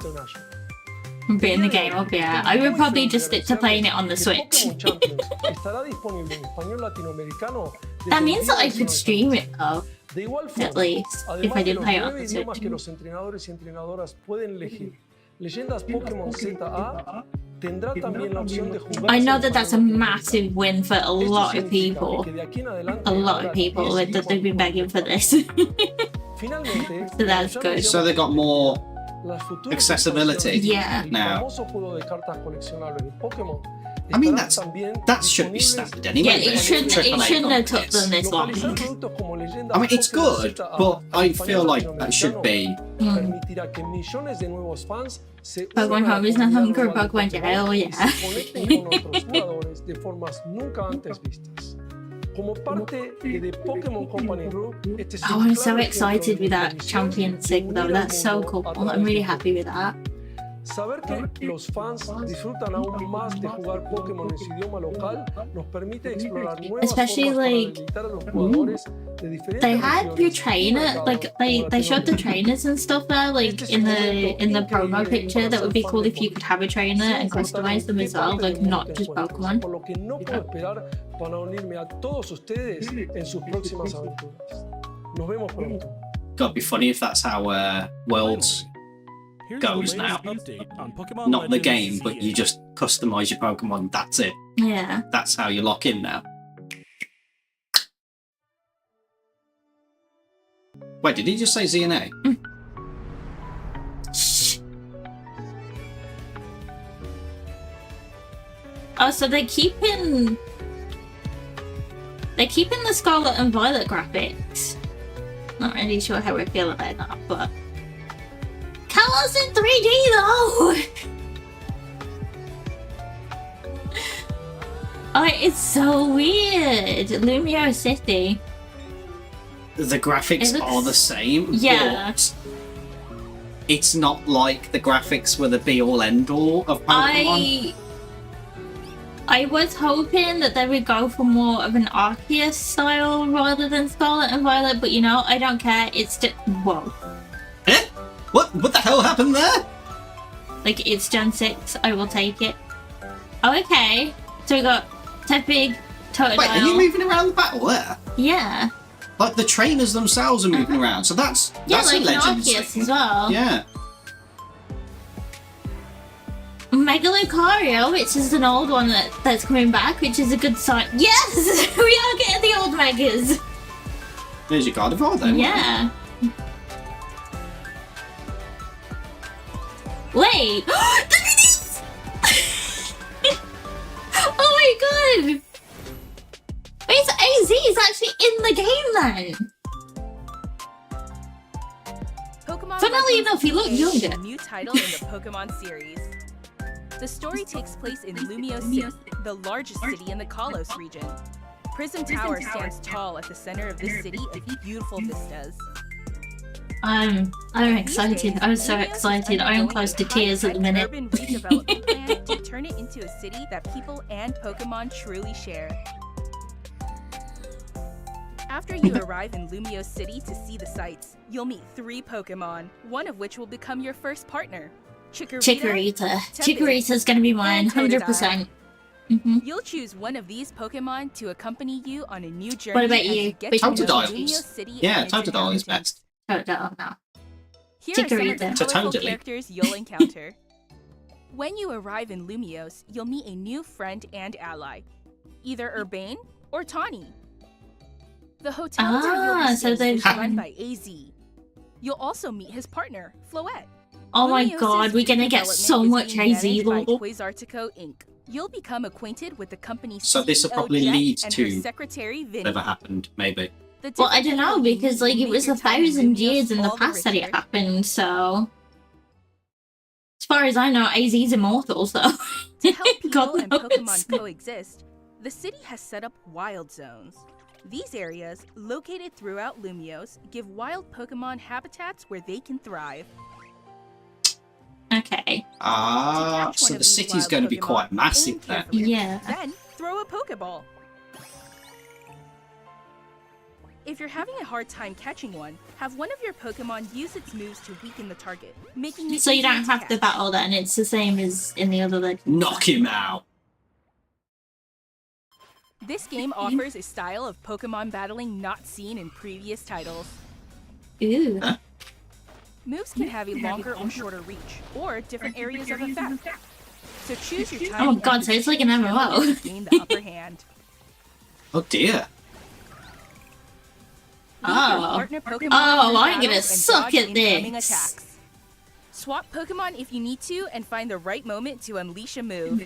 from being the game up, yeah. I would probably just stick to playing it on the Switch. That means that I could stream it though, at least, if I didn't play it on the Switch. que los entrenadores y entrenadoras pueden elegir. Leyendas Pokémon ZA tendrá también la opción de jugar. I know that that's a massive win for a lot of people. A lot of people that they've been begging for this. So that's good. So they got more accessibility Yeah. now. famoso juego de cartas coleccionables de Pokémon I mean, Estarán también that should be disponibles standard anyway. Yeah, it really, shouldn't. for It AAA shouldn't have took companies. them this long. Localizar productos como leyendas I mean, it's Pokémon good, ZA but I al feel español like that should latinoamericano be. permitirá que millones de nuevos fans se Pokemon unan a la Home is not comunidad home for global de Pokemon Jail, y yeah. se conecten con otros jugadores de formas nunca antes vistas. Como parte de Pokémon Company Group, este es Oh, un I'm claro so ejemplo excited de with that misión champion de sig though. unir al That's so mundo cool. a I'm través really de happy with that. Saber que los fans disfrutan aún más de jugar Pokémon en su idioma local nos permite explorar nuevas Especially, formas para like, deleitar a los jugadores de diferentes They had your regiones y trainer, mercados like como they showed the Latinoamérica. trainers and stuff there, like Este es in un the momento promo increíble picture. para That ser would be fan cool de if you could Pokémon. have a trainer Sin and importar customize en them qué as well, parte del like mundo not te just encuentres, Pokemon. por lo que no puedo esperar para unirme a todos ustedes en sus próximas aventuras. Nos vemos pronto. God, be funny if that's how Worlds Here's goes the now. latest update on Pokemon Not the Legends game, but CA. you just customize your Pokemon. That's it. Yeah. That's how you lock in now. Wait, did he just say ZNA? Shh. Oh, so they're keeping the Scarlet and Violet graphics. Not really sure how I feel about that, but Kalos in 3D though. Oh, it's so weird. Lumio City. The graphics It looks- are the same, Yeah. but it's not like the graphics were the be-all end-all of Pokemon. I was hoping that they would go for more of an Arceus style rather than Scarlet and Violet, but you know, I don't care. It's just whoa. Eh? What the hell happened there? Like, it's Gen 6, I will take it. Oh, okay. So we got Tepig, Totodile. Wait, are you moving around the battle there? Yeah. Like, the trainers themselves are moving around, so that's Yeah, a like an Legends Arceus thing. as well. Yeah. Mega Lucario, which is an old one that's coming back, which is a good sign. Yes! We are getting the old Megas! There's your Gardevoir then. Yeah. Wait! Look at this! Oh my god! Wait, so AZ is actually in the game then? Pokemon Funnily Legends enough, he looked CA is younger. a new title in the Pokemon series. The story takes place in Lumio City, the largest city in the Kalos region. Prism Tower stands tall at the center of this city of beautiful vistas. I'm excited. I'm so excited. I am close to tears at the minute. Urban redevelopment plan to turn it into a city that people and Pokemon truly share. After you arrive in Lumio City to see the sights, you'll meet 3 Pokemon, one of which will become your first partner. Chikorita. Chikorita's gonna be mine, 100%. Mm-hmm. You'll choose one of these Pokemon to accompany you on a new journey. What about as you? get Which to one? know Totodile. Lumio City Yeah, and its Totodile is inhabitants. best. Oh, no. Here are some of the Chikorita. colorful Totodile. characters you'll encounter. When you arrive in Lumios, you'll meet a new friend and ally, either Urbane or Tawny. The hotel where you'll be So staying they've is run by AZ. You'll also meet his partner, Floette. Oh my Lumios's god, we're gonna get redevelopment so is much being AZ managed by lore. Quasartico Inc. You'll become acquainted with the company's So this will CEO, probably Jet, lead and to her secretary, Vinny. Never happened, maybe. The Well, I different don't know, people you because meet like will it make was your 1,000 time years in the all the past that it richer. happened, so as far as I know, AZ's immortal, so To help people God and knows. Pokemon coexist, the city has set up wild zones. These areas, located throughout Lumios, give wild Pokemon habitats where they can thrive. Okay. Ah, To catch one so of the these city's wild going to be Pokemon, quite aim massive then. carefully. Yeah. Then throw a Pokeball. If you're having a hard time catching one, have one of your Pokemon use its moves to weaken the target, making it So you easier don't to have to catch. battle then, it's the same as in the other legends. Knock him out. This game offers a style of Pokemon battling not seen in previous titles. Ooh. Moves can have a longer or shorter reach, or different areas of effect. So choose your Oh time. my god, so it's like an MMO. Gain the upper hand. Oh dear. Lead your Oh. partner Pokemon Oh, through I'm battles gonna and suck dodge at incoming this. attacks. Swap Pokemon if you need to, and find the right moment to unleash a move.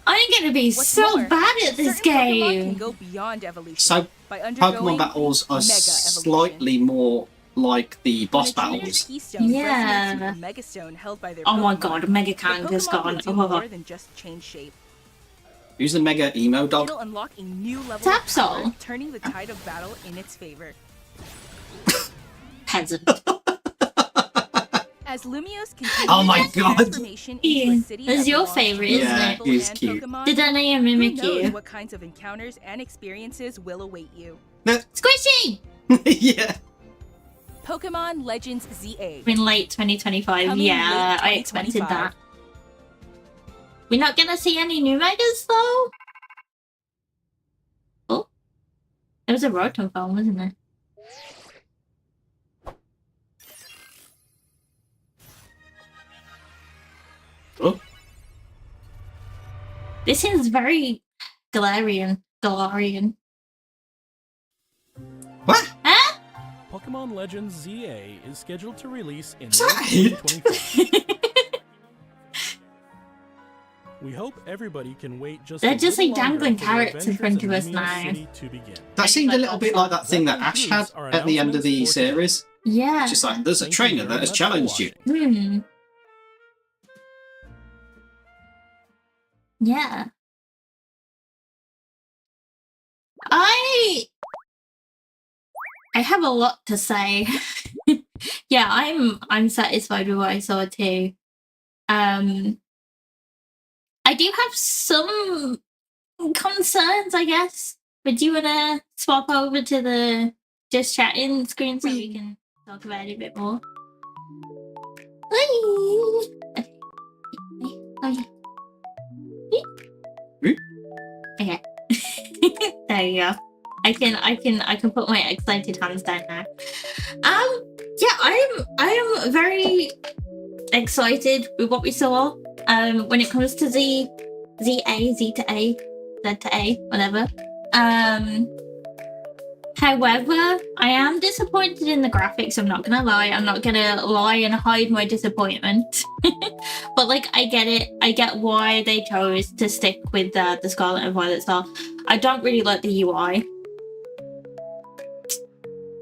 I'm gonna be What's so more, bad at this certain Pokemon can game. go beyond evolution So by undergoing Pokemon battles are mega evolution. slightly more like the boss When a trainer's battles. keystone Yeah. resonates with the Mega Stone held by their Oh my Pokemon, god, Mega the Kanga's Pokemon gone. can do Oh. more than just change shape. Who's the Mega Emo Dog? It'll unlock a new level of Tapsol. power, turning the tide of battle in its favor. Peasant. As Lumiose continues Oh my its God. transformation into a city That's that your belongs to favorite, both isn't Yeah, people he's and cute. Pokemon, Did Anaya who mimic knows you? what kinds of encounters and experiences will await you. Squishy! Yeah. Pokemon Legends ZA. In late 2025, Coming yeah, late I expected 2025. that. We're not gonna see any new Megas though? Oh, there was a Rotom phone, wasn't there? Oh. This is very Galarian. Galarian. What? Huh? Pokemon Legends ZA is scheduled to release in Sorry. late 2025. We hope everybody can wait just They're a just little like longer dangling for the carrots in adventures front of us Lumiose now. City to begin. That seemed a little bit like that thing that Ash had at the end of the series. Yeah. Just like, there's a Thank you trainer very that has much for challenged you. watching. Yeah. I have a lot to say. Yeah, I'm satisfied with what I saw too. I do have some concerns, I guess. But do you wanna swap over to the just chatting screen so we can talk about it a bit more? Okay. Oh, yeah. Okay. There you go. I can put my excited hands down now. Yeah, I am very excited with what we saw. When it comes to Z to A, whatever. However, I am disappointed in the graphics. I'm not gonna lie. I'm not gonna lie and hide my disappointment. But like, I get it. I get why they chose to stick with the Scarlet and Violet style. I don't really like the UI.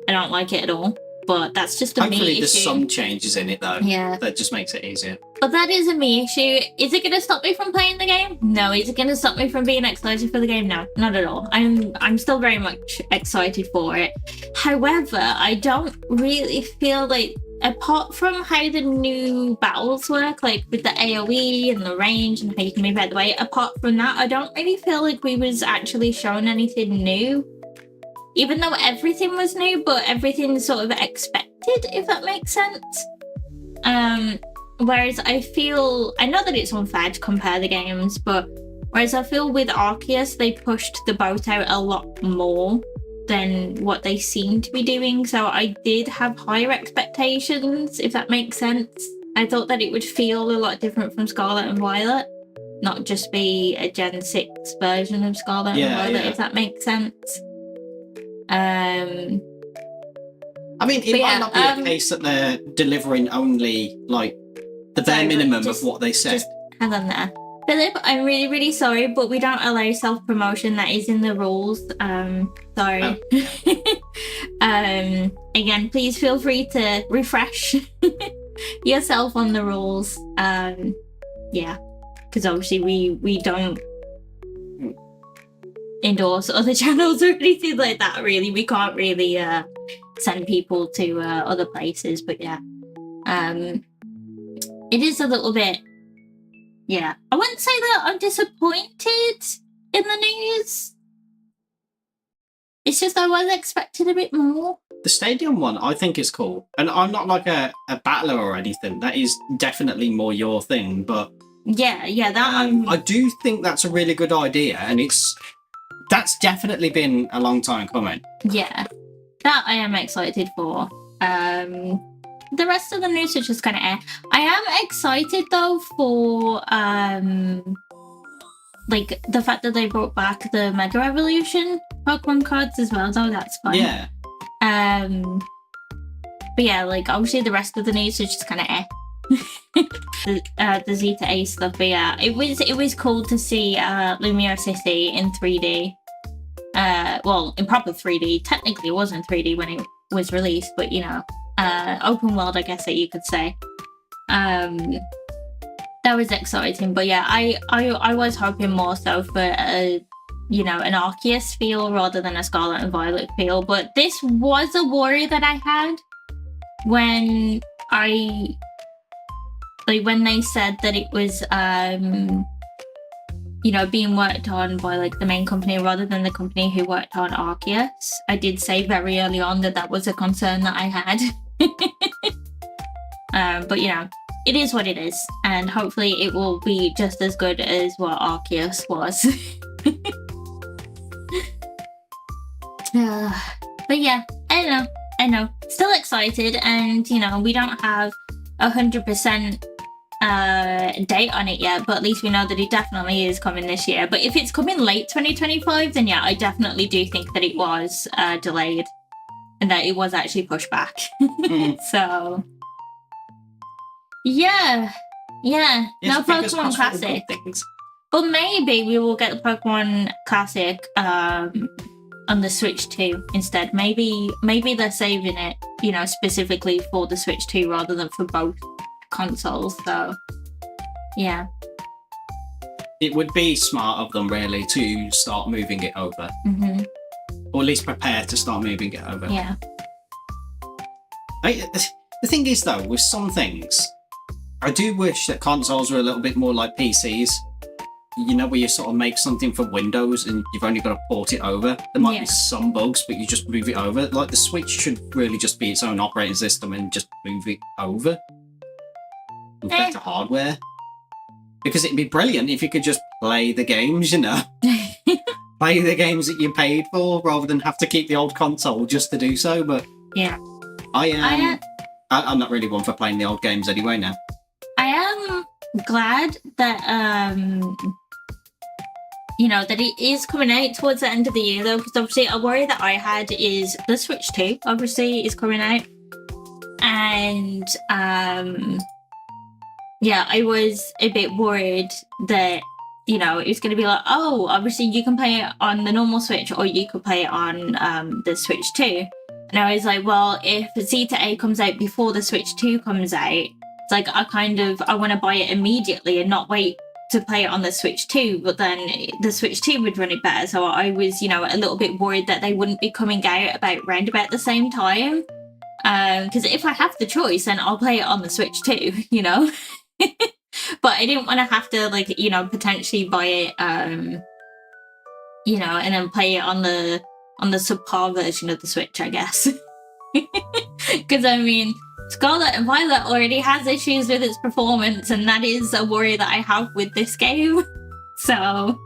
I don't like it at all. But that's just a me Hopefully issue. there's some changes in it though. Yeah. That just makes it easier. But that is a me issue. Is it going to stop me from playing the game? No. Is it going to stop me from being excited for the game? No, not at all. I'm still very much excited for it. However, I don't really feel like, apart from how the new battles work, like with the AoE and the range and how you can move out of the way, apart from that, I don't really feel like we was actually shown anything new. Even though everything was new, but everything's sort of expected, if that makes sense. Whereas I know that it's unfair to compare the games, but whereas I feel with Arceus, they pushed the boat out a lot more than what they seem to be doing. So I did have higher expectations, if that makes sense. I thought that it would feel a lot different from Scarlet and Violet, not just be a Gen 6 version of Scarlet and Violet, if that makes sense. I mean, it might not be a case that they're delivering only like the bare minimum of what they said. Just hang on there. Philip, I'm really, really sorry, but we don't allow self-promotion. That is in the rules. Sorry. Oh. Again, please feel free to refresh yourself on the rules. Yeah, because obviously we don't endorse other channels or anything like that. Really, we can't really send people to other places. But yeah, it is a little bit. Yeah, I wouldn't say that I'm disappointed in the news. It's just I was expecting a bit more. The stadium one I think is cool. And I'm not like a battler or anything. That is definitely more your thing. But yeah, that I do think that's a really good idea. And that's definitely been a long time coming. Yeah, that I am excited for. The rest of the news is just kind of I am excited though for like the fact that they brought back the Mega Evolution Pokemon cards as well. Though that's fun. Yeah. But yeah, like obviously the rest of the news is just kind of the Zeta A stuff. But yeah, it was cool to see Lumio City in 3D. Well, in proper 3D. Technically, it wasn't 3D when it was released, but you know, open world, I guess that you could say. That was exciting. But yeah, I was hoping more so for you know, an Arceus feel rather than a Scarlet and Violet feel. But this was a worry that I had when when they said that it was you know, being worked on by like the main company rather than the company who worked on Arceus. I did say very early on that was a concern that I had. But you know, it is what it is, and hopefully it will be just as good as what Arceus was. But yeah, I know. Still excited, and you know, we don't have 100% date on it yet, but at least we know that it definitely is coming this year. But if it's coming late 2025, then yeah, I definitely do think that it was delayed and that it was actually pushed back. So yeah, Yes, no fingers Pokemon crossed for all Classic. good things. But maybe we will get the Pokemon Classic on the Switch 2 instead. Maybe they're saving it, you know, specifically for the Switch 2 rather than for both consoles. So yeah, It would be smart of them really to start moving it over, or at least prepare to start moving it over. yeah, The thing is though, with some things, I do wish that consoles were a little bit more like PCs. You know, where you sort of make something for Windows and you've only got to port it over. There might be some bugs, but you just move it over. Like the Switch should really just be its own operating system and just move it over with better hardware. Because it'd be brilliant if you could just play the games, you know. Play the games that you paid for rather than have to keep the old console just to do so. But yeah. I'm not really one for playing the old games anyway now. I am glad that you know, that it is coming out towards the end of the year though, because obviously a worry that I had is the Switch 2 obviously is coming out, and yeah, I was a bit worried that, you know, it was going to be like, oh, obviously you can play it on the normal Switch or you could play it on the Switch 2. And I was like, well, if Zeta A comes out before the Switch 2 comes out, it's like I want to buy it immediately and not wait to play it on the Switch 2, but then the Switch 2 would run it better. So I was, you know, a little bit worried that they wouldn't be coming out round about the same time. Because if I have the choice, then I'll play it on the Switch 2, you know. But I didn't want to have to, like, you know, potentially buy it, you know, and then play it on the subpar version of the Switch, I guess. Because I mean, Scarlet and Violet already has issues with its performance, and that is a worry that I have with this game. So,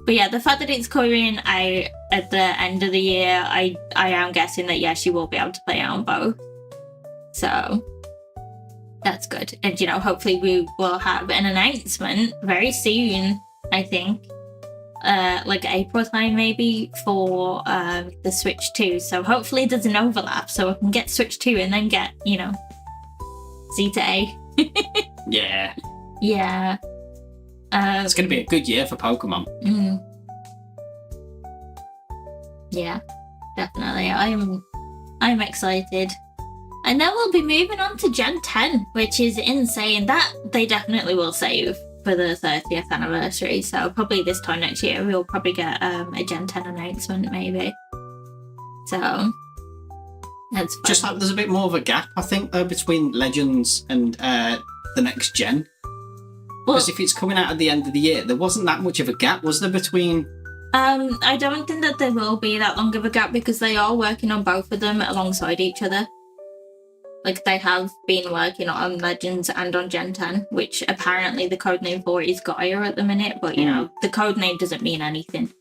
but yeah, the fact that it's coming out at the end of the year, I am guessing that yes, you will be able to play it on both. So that's good, and you know, hopefully we will have an announcement very soon. I think. Like April time maybe for the Switch 2, so hopefully there's an overlap so I can get Switch 2 and then get, you know, Zeta A. Yeah. Yeah. It's going to be a good year for Pokemon. Yeah, definitely. I'm excited. And then we'll be moving on to Gen 10, which is insane. That they definitely will save for the 30th anniversary, so probably this time next year we'll probably get a Gen 10 announcement maybe. So that's fun. Just like there's a bit more of a gap, I think, though, between Legends and the next gen. Because if it's coming out at the end of the year, there wasn't that much of a gap, was there, between... I don't think that there will be that long of a gap because they are working on both of them alongside each other. Like, they have been working on Legends and on Gen 10, which apparently the codename for is Gaia at the minute, but, you know, the codename doesn't mean anything.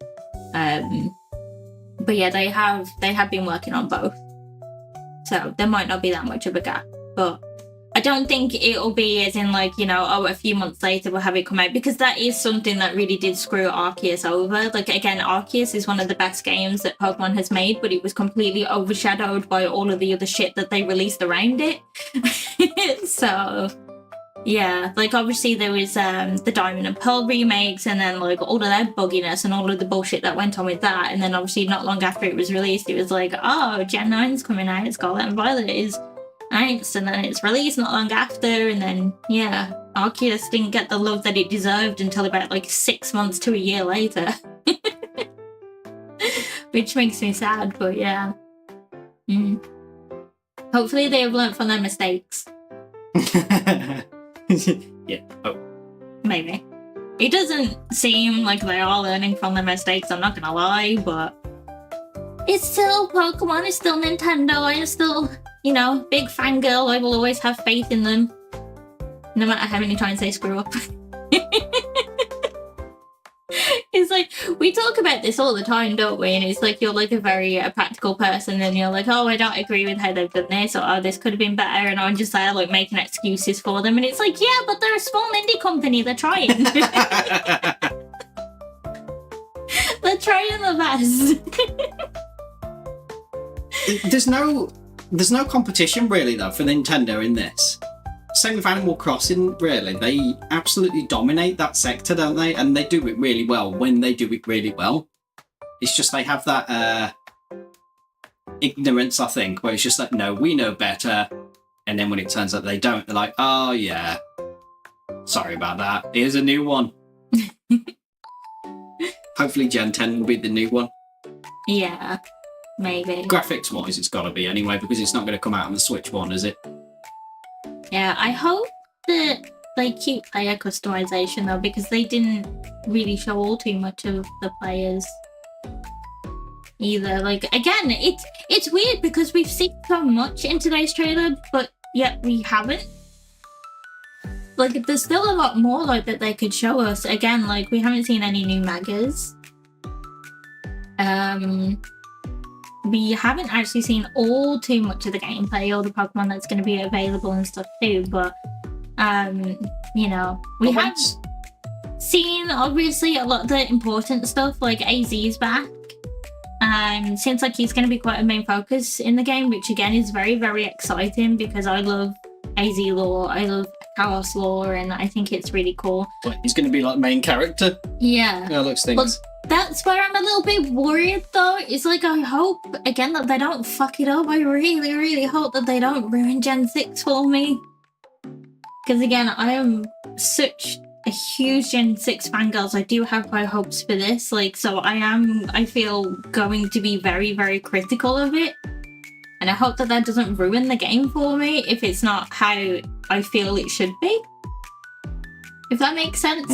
But yeah, they have been working on both. So there might not be that much of a gap, but I don't think it'll be as in, like, you know, oh, a few months later we'll have it come out, because that is something that really did screw Arceus over. Like, again, Arceus is one of the best games that Pokemon has made, but it was completely overshadowed by all of the other shit that they released around it. So, Yeah, like obviously there was the Diamond and Pearl remakes, and then like all of that bugginess and all of the bullshit that went on with that, and then obviously not long after it was released, it was like, oh, Gen 9's coming out, Scarlet and Violet is announced, and then it's released not long after, and then yeah, Arceus didn't get the love that it deserved until about like 6 months to a year later. Which makes me sad, but yeah. Hopefully they have learned from their mistakes. Yeah. Oh. Maybe. It doesn't seem like they are learning from their mistakes, I'm not gonna lie, but it's still Pokemon, it's still Nintendo, I'm still, you know, big fangirl, I will always have faith in them. No matter how many times they screw up. It's like, we talk about this all the time, don't we? And it's like, you're like a very practical person, and you're like, oh, I don't agree with how they've done this, or oh, this could have been better, and I'm just there like making excuses for them, and it's like, yeah, but they're a small indie company, they're trying. They're trying their best. There's no competition really though for Nintendo in this. Same with Animal Crossing, really. They absolutely dominate that sector, don't they? And they do it really well when they do it really well. It's just they have that ignorance, I think, where it's just like, no, we know better. And then when it turns out they don't, they're like, oh yeah, sorry about that. Here's a new one. Hopefully Gen 10 will be the new one. Yeah, maybe. Graphics-wise, it's got to be anyway, because it's not going to come out on the Switch one, is it? Yeah, I hope that they keep player customization though, because they didn't really show all too much of the players either. Like, again, it's weird because we've seen so much in today's trailer, but yet we haven't. Like, there's still a lot more like that they could show us. Again, like, we haven't seen any new magas. We haven't actually seen all too much of the gameplay or the Pokemon that's going to be available and stuff too, but you know, we have seen obviously a lot of the important stuff, like AZ's back. Seems like he's going to be quite a main focus in the game, which again is very, very exciting because I love AZ lore, I love Chaos lore, and I think it's really cool. He's going to be like main character? Yeah. Yeah, looks things. But that's where I'm a little bit worried though. It's like, I hope, again, that they don't fuck it up. I really, really hope that they don't ruin Gen 6 for me. Because again, I am such a huge Gen 6 fangirl, so I do have high hopes for this. Like, so I feel going to be very, very critical of it. And I hope that that doesn't ruin the game for me if it's not how I feel it should be. If that makes sense.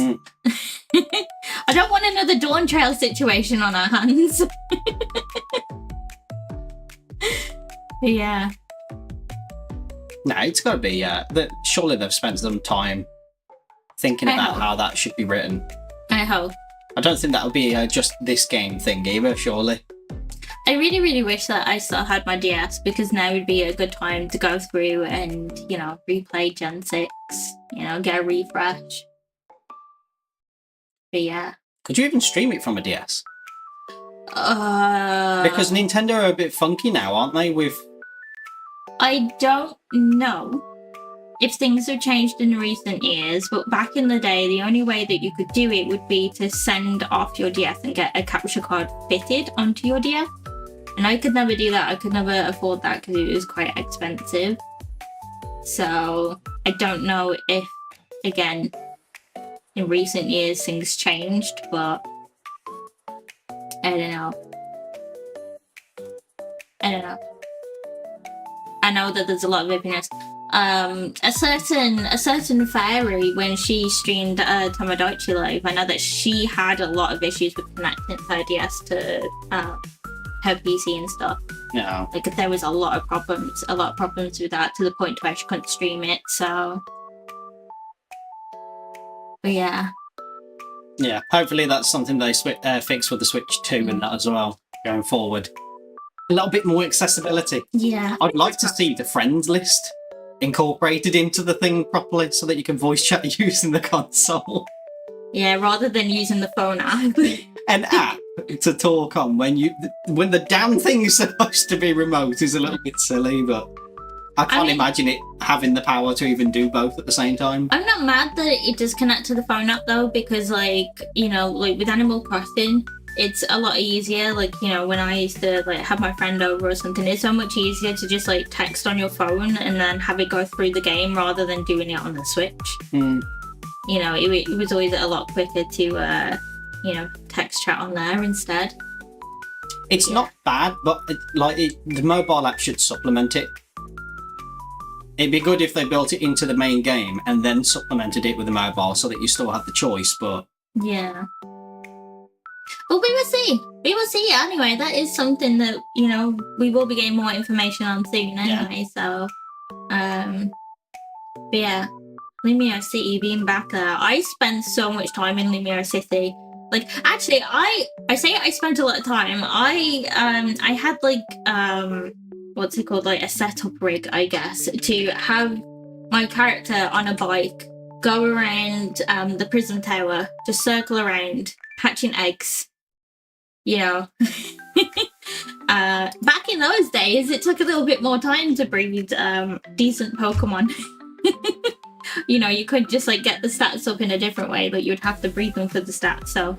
I don't want another Dawn Trail situation on our hands. Yeah. No, it's got to be, surely they've spent some time thinking about how that should be written. I hope. I don't think that'll be just this game thing either, surely. I really, really wish that I still had my DS, because now would be a good time to go through and, you know, replay Gen 6, you know, get a refresh. But yeah. Could you even stream it from a DS? Because Nintendo are a bit funky now, aren't they, with... I don't know if things have changed in recent years, but back in the day, the only way that you could do it would be to send off your DS and get a capture card fitted onto your DS. And I could never do that. I could never afford that because it was quite expensive. So I don't know if, again, in recent years things changed, but I don't know. I know that there's a lot of ippiness. A certain fairy, when she streamed Tamagotchi Live, I know that she had a lot of issues with connecting her DS to her PC and stuff. Yeah. Like, there was a lot of problems with that, to the point where she couldn't stream it, so... But yeah. Yeah, hopefully that's something they fix with the Switch 2 and that as well, going forward. A little bit more accessibility. Yeah. I'd like to see the friends list incorporated into the thing properly so that you can voice chat using the console. Yeah, rather than using the phone app. An app to talk on when the damn thing is supposed to be remote is a little bit silly, but I can't mean- imagine it having the power to even do both at the same time. I'm not mad that it does connect to the phone app though, because like, you know, like with Animal Crossing, it's a lot easier. Like, you know, when I used to like have my friend over or something, it's so much easier to just like text on your phone and then have it go through the game rather than doing it on the Switch. Mm. You know, it was always a lot quicker to, you know, text chat on there instead. It's not bad, but the mobile app should supplement it. It'd be good if they built it into the main game and then supplemented it with the mobile so that you still have the choice, but... Yeah. But we will see. We will see. Anyway, that is something that, you know, we will be getting more information on soon anyway, so... But yeah. Lumio City being back there. I spent so much time in Lumio City. Like, actually, I say I spent a lot of time. I had like what's it called, like a setup rig, I guess, to have my character on a bike go around the prison tower, just circle around, hatching eggs. You know, back in those days, it took a little bit more time to breed decent Pokemon. You know, you could just like get the stats up in a different way, but you'd have to breed them for the stats. So,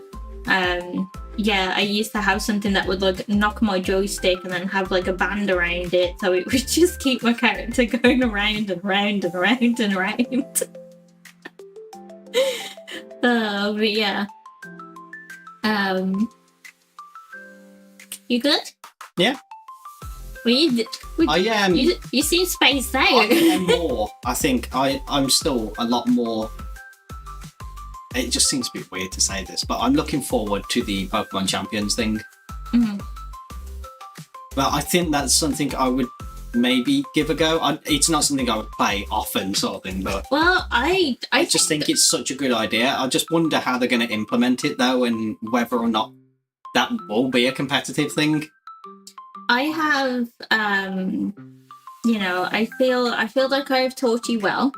yeah, I used to have something that would like knock my joystick and then have like a band around it, so it would just keep my character going around and round and round and round. But yeah. You good? Yeah. You seem spaced out. I am more. I think I'm still a lot more. It just seems a bit weird to say this, but I'm looking forward to the Pokemon Champions thing. Mm-hmm. But I think that's something I would maybe give a go. It's not something I would play often, sort of thing, but well, I just think it's such a good idea. I just wonder how they're going to implement it though, and whether or not that will be a competitive thing. I have, you know, I feel like I've taught you well.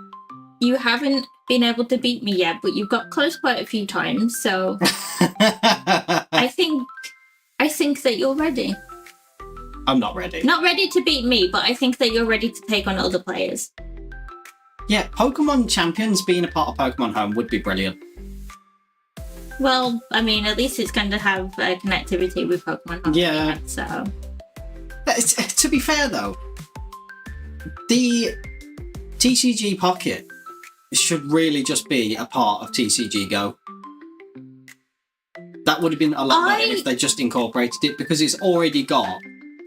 You haven't been able to beat me yet, but you've got close quite a few times. So I think that you're ready. I'm not ready. Not ready to beat me, but I think that you're ready to take on other players. Yeah, Pokemon Champions being a part of Pokemon Home would be brilliant. Well, I mean, at least it's going to have connectivity with Pokemon Home. Yeah. So. To be fair though, the TCG Pocket should really just be a part of TCG Go. That would have been a lot better if they just incorporated it, because it's already got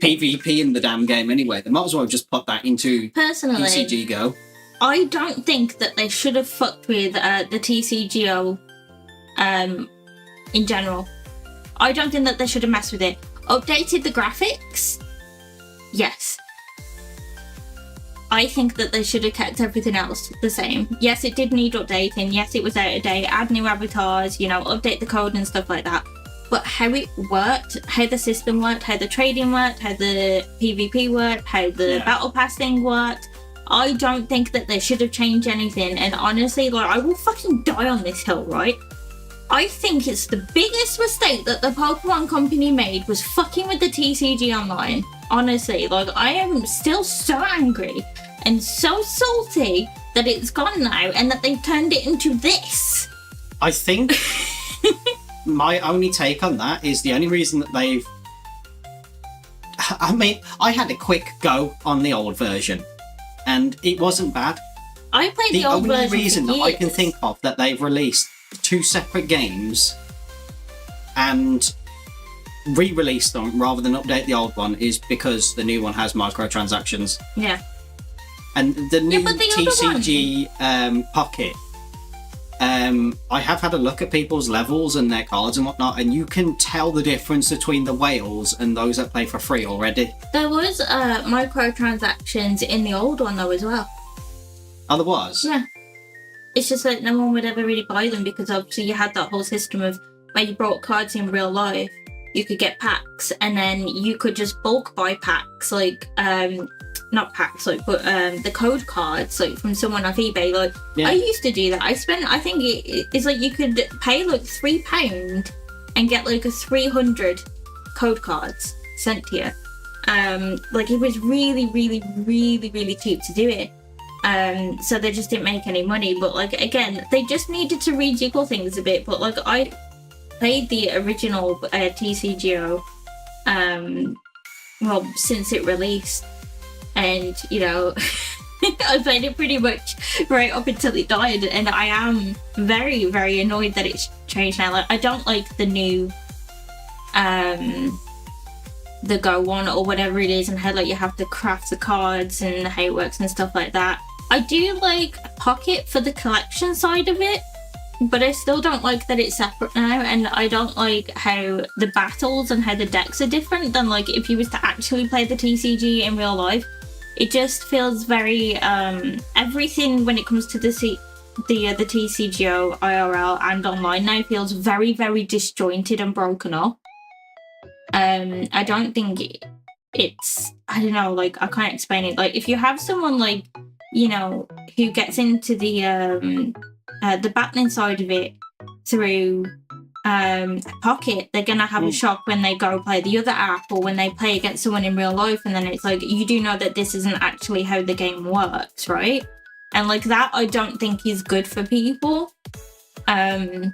PvP in the damn game anyway. They might as well just put that into Personally, TCG Go. I don't think that they should have fucked with the TCGO in general. I don't think that they should have messed with it. Updated the graphics? Yes. I think that they should have kept everything else the same. Yes, it did need updating. Yes, it was out of date. Add new avatars, you know, update the code and stuff like that. But how it worked, how the system worked, how the trading worked, how the PvP worked, how the battle pass thing worked, I don't think that they should have changed anything. And honestly, like, I will fucking die on this hill, right? I think it's the biggest mistake that the Pokemon Company made was fucking with the TCG Online. Honestly, like, I am still so angry and so salty that it's gone now and that they've turned it into this. I think my only take on that is the only reason that they've... I mean, I had a quick go on the old version and it wasn't bad. I played the old version. The only reason for that I can years. think of that they've released 2 separate games and re-release them rather than update the old one is because the new one has microtransactions. Yeah. And the new but the TCG Pocket, I have had a look at people's levels and their cards and whatnot, and you can tell the difference between the whales and those that play for free already. There was microtransactions in the old one though as well. Oh, there was? Yeah. It's just that no one would ever really buy them because obviously you had that whole system of where you brought cards in real life. You could get packs and then you could just bulk buy packs, like not packs, like, but the code cards, like from someone off eBay. Like, Yeah. I used to do that. I think it's like you could pay like £3 and get like a 300 code cards sent to you. Like it was really cheap to do it. So they just didn't make any money. But like again, they just needed to rejiggle things a bit. But like I played the original TCGO, well, since it released, and you know, I played it pretty much right up until it died, and I am very annoyed that it's changed now. Like I don't like the new the Go one or whatever it is, and how like you have to craft the cards and how it works and stuff like that. I do like Pocket for the collection side of it, but I still don't like that it's separate now, and I don't like how the battles and how the decks are different than like if you was to actually play the TCG in real life. It just feels very everything when it comes to the TCGO IRL and online now feels very disjointed and broken up. I don't think it's, I don't know, like I can't explain it. Like if you have someone like, you know, who gets into the battling side of it through Pocket, they're gonna have a shock when they go play the other app or when they play against someone in real life, and then it's like you do know that this isn't actually how the game works, right? And like that I don't think is good for people. I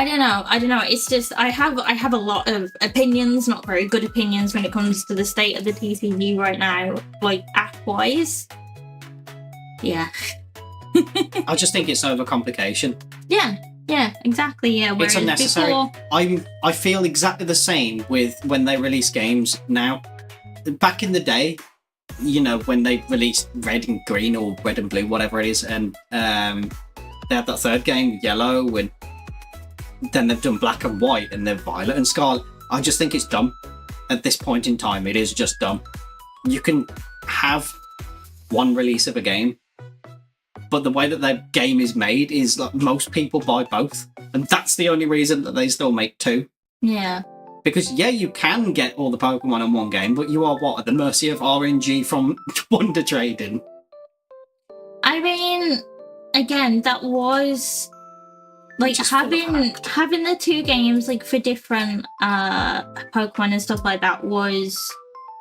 don't know. It's just I have a lot of opinions, not very good opinions, when it comes to the state of the TCG right now, like app-wise. Yeah. I just think it's overcomplication. Yeah, exactly. Yeah, it's unnecessary. I feel exactly the same with when they release games now. Back in the day, you know, when they released Red and Green or Red and Blue, whatever it is, and they had that third game, Yellow, and then they've done Black and White, and then Violet and Scarlet. I just think it's dumb. At this point in time, it is just dumb. You can have one release of a game, but the way that their game is made is like most people buy both, and that's the only reason that they still make two. Yeah. Because yeah, you can get all the Pokemon in one game, but you are what, at the mercy of RNG from Wonder Trading. I mean, again, that was like having the two games like for different Pokemon and stuff like that was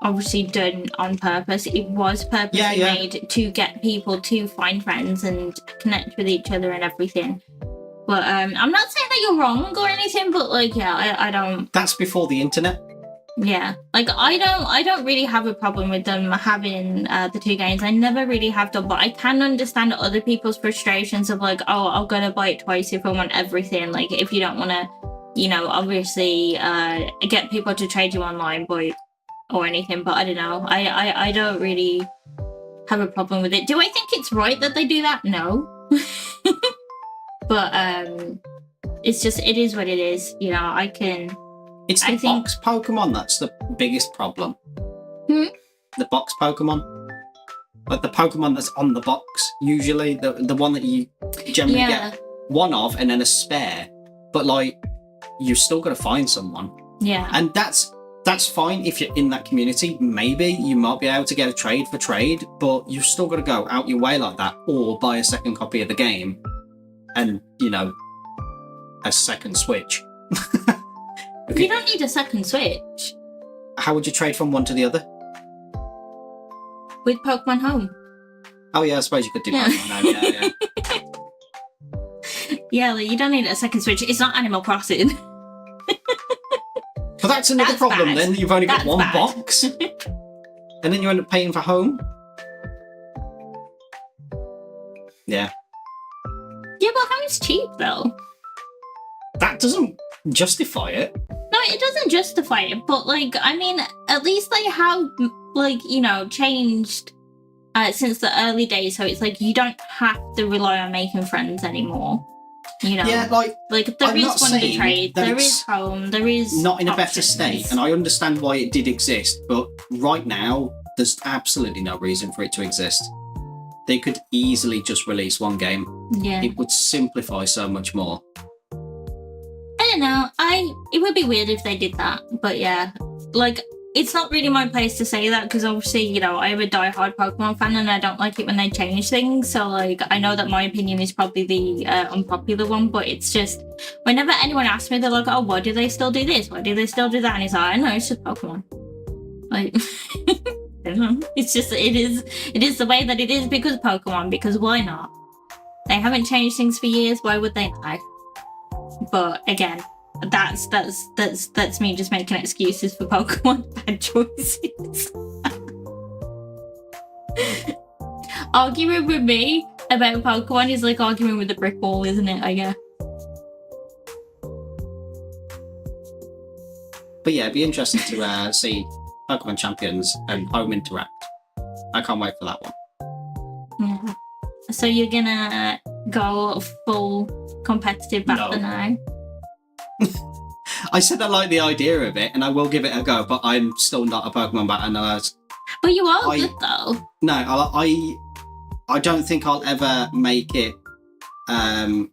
obviously done on purpose. It was purposely made to get people to find friends and connect with each other and everything. But I'm not saying that you're wrong or anything, but like I don't. That's before the internet. Yeah, like I don't really have a problem with them having the two games. I never really have done, but I can understand other people's frustrations of like, oh, I've got to buy it twice if I want everything. Like if you don't want to, you know, obviously get people to trade you online, or anything. But I don't know. I don't really have a problem with it. Do I think it's right that they do that? No. But it's just, it is what it is. You know, It's the box Pokemon that's the biggest problem. The box Pokemon. Like the Pokemon that's on the box, usually. The one that you generally get one of and then a spare. But like, you still got to find someone. Yeah. And that's fine if you're in that community. Maybe you might be able to get a trade for trade, but you've still got to go out your way like that or buy a second copy of the game and, you know, a second Switch. Okay. You don't need a second Switch. How would you trade from one to the other? With Pokemon Home. Oh yeah, I suppose you could do Pokemon Home. Yeah. Yeah, like, you don't need a second Switch. It's not Animal Crossing. But that's another problem bad. then. You've only got one bad. box. And then you end up paying for Home. Yeah. Yeah, but Home's cheap though. That doesn't justify it. No, it doesn't justify it, but like, I mean, at least they have, like, you know, changed since the early days, so it's like you don't have to rely on making friends anymore. You know, yeah, like there I'm is Wonder Trade, there is Home, there is not in a better options. state, and I understand why it did exist, but right now there's absolutely no reason for it to exist. They could easily just release one game. Yeah, it would simplify so much more. I don't know. It would be weird if they did that, but yeah, like it's not really my place to say that because obviously, you know, I'm a diehard Pokemon fan and I don't like it when they change things. So like, I know that my opinion is probably the unpopular one, but it's just whenever anyone asks me, they're like, "Oh, why do they still do this? Why do they still do that?" And it's like, "I know, it's just Pokemon." Like, I don't know. It's just it is the way that it is because of Pokemon. Because why not? They haven't changed things for years. Why would they now? But again, that's me just making excuses for Pokemon bad choices. Arguing with me about Pokemon is like arguing with a brick wall, isn't it? I guess. But yeah, it'd be interesting to see Pokemon Champions and home interact. I can't wait for that one. Yeah. So you're gonna go full competitive battle now? I said I like the idea of it, and I will give it a go, but I'm still not a Pokemon battle analyst. But you are good though. No, I don't think I'll ever make it a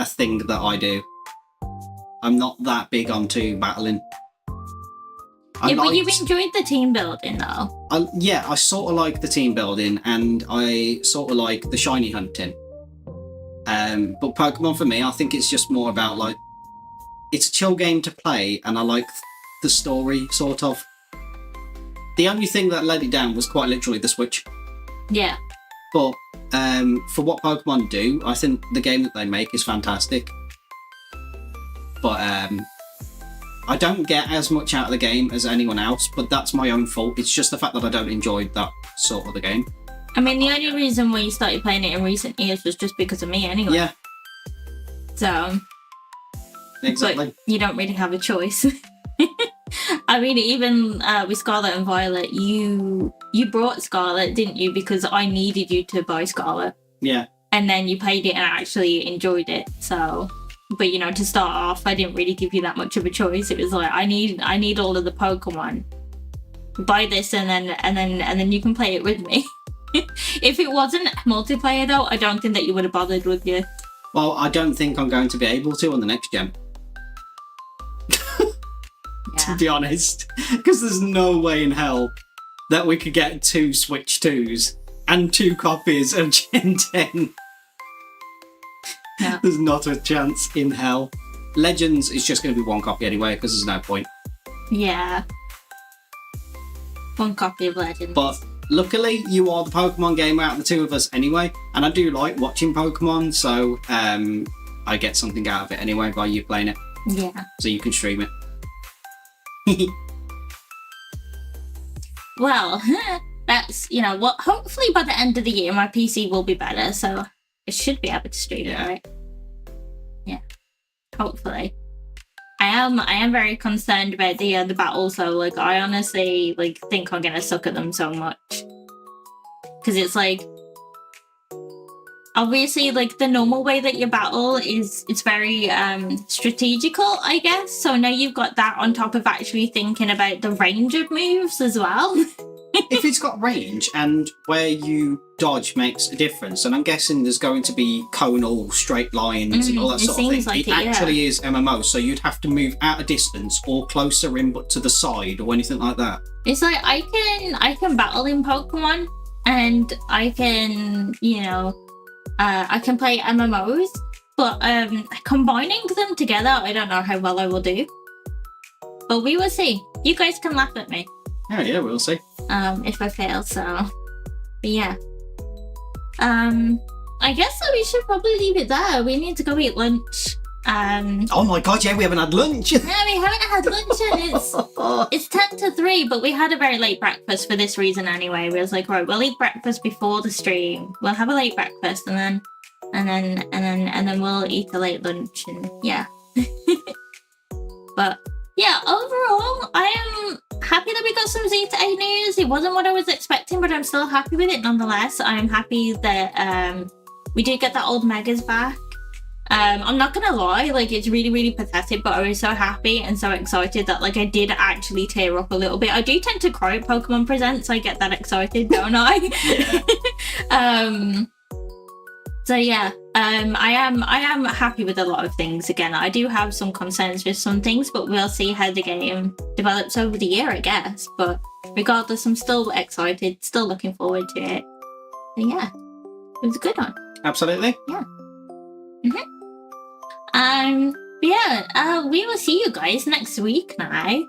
thing that I do. I'm not that big onto battling. But you've enjoyed the team building though. I sort of like the team building, and I sort of like the shiny hunting. But Pokemon for me, I think it's just more about like, it's a chill game to play, and I like the story, sort of. The only thing that let it down was quite literally the Switch. Yeah. But for what Pokemon do, I think the game that they make is fantastic. But I don't get as much out of the game as anyone else, but that's my own fault. It's just the fact that I don't enjoy that sort of the game. I mean, the only reason why you started playing it in recent years was just because of me anyway. Yeah. So... Exactly. But you don't really have a choice. I mean, even with Scarlet and Violet, you brought Scarlet, didn't you? Because I needed you to buy Scarlet. Yeah. And then you played it and actually enjoyed it. So, but you know, to start off, I didn't really give you that much of a choice. It was like I need all of the Pokemon. Buy this and then you can play it with me. If it wasn't multiplayer though, I don't think that you would have bothered, would you? Well, I don't think I'm going to be able to on the next gen. To be honest, because there's no way in hell that we could get 2 Switch 2s and 2 copies of Gen 10. No. There's not a chance in hell. Legends is just going to be 1 copy anyway, because there's no point. Yeah. 1 copy of Legends. But luckily, you are the Pokemon gamer out of the 2 of us anyway, and I do like watching Pokemon, so I get something out of it anyway by you playing it. Yeah. So you can stream it. Well, that's, you know, what. Hopefully by the end of the year, my PC will be better, so I should be able to stream it, right? Yeah, hopefully. I am very concerned about the battles, though. Like, I honestly think I'm gonna suck at them so much, because it's like, obviously, like, the normal way that you battle it's very strategical, I guess. So now you've got that on top of actually thinking about the range of moves as well. If it's got range and where you dodge makes a difference, and I'm guessing there's going to be conal straight lines and all that sort of thing. Like it actually is MMO, so you'd have to move at a distance or closer in, but to the side or anything like that. It's like I can battle in Pokemon, and I can, you know, I can play MMOs, but combining them together, I don't know how well I will do. But we will see. You guys can laugh at me. Yeah, we'll see. If I fail, so. But yeah. I guess that we should probably leave it there. We need to go eat lunch. Oh my god, yeah, we haven't had lunch. No, we haven't had lunch, and it's 10 to 3, but we had a very late breakfast for this reason anyway. We was like, right, we'll eat breakfast before the stream. We'll have a late breakfast, and then we'll eat a late lunch, and yeah. But yeah, overall, I am happy that we got some Z8 news. It wasn't what I was expecting, but I'm still happy with it nonetheless. I'm happy that we did get that old Megas back. I'm not gonna lie, like, it's really, really pathetic, but I was so happy and so excited that, like, I did actually tear up a little bit. I do tend to cry at Pokemon Presents. I get that excited, don't I? Yeah. So yeah, I am happy with a lot of things. Again, I do have some concerns with some things, but we'll see how the game develops over the year, I guess. But regardless, I'm still excited, still looking forward to it. So yeah, it was a good one. Absolutely. Yeah. But yeah, we will see you guys next week now.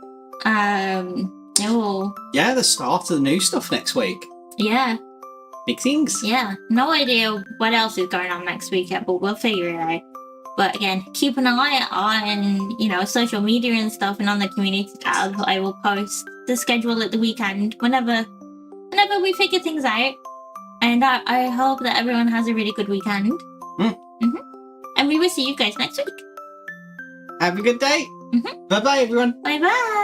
Oh, Yeah, the start of the new stuff next week. yeah, Big things. yeah. No idea what else is going on next week yet, but we'll figure it out. But again, keep an eye on, social media and stuff, and on the community tab. I will post the schedule at the weekend whenever we figure things out. And I hope that everyone has a really good weekend. And we will see you guys next week. Have a good day. Mhm. Bye bye, everyone. Bye bye.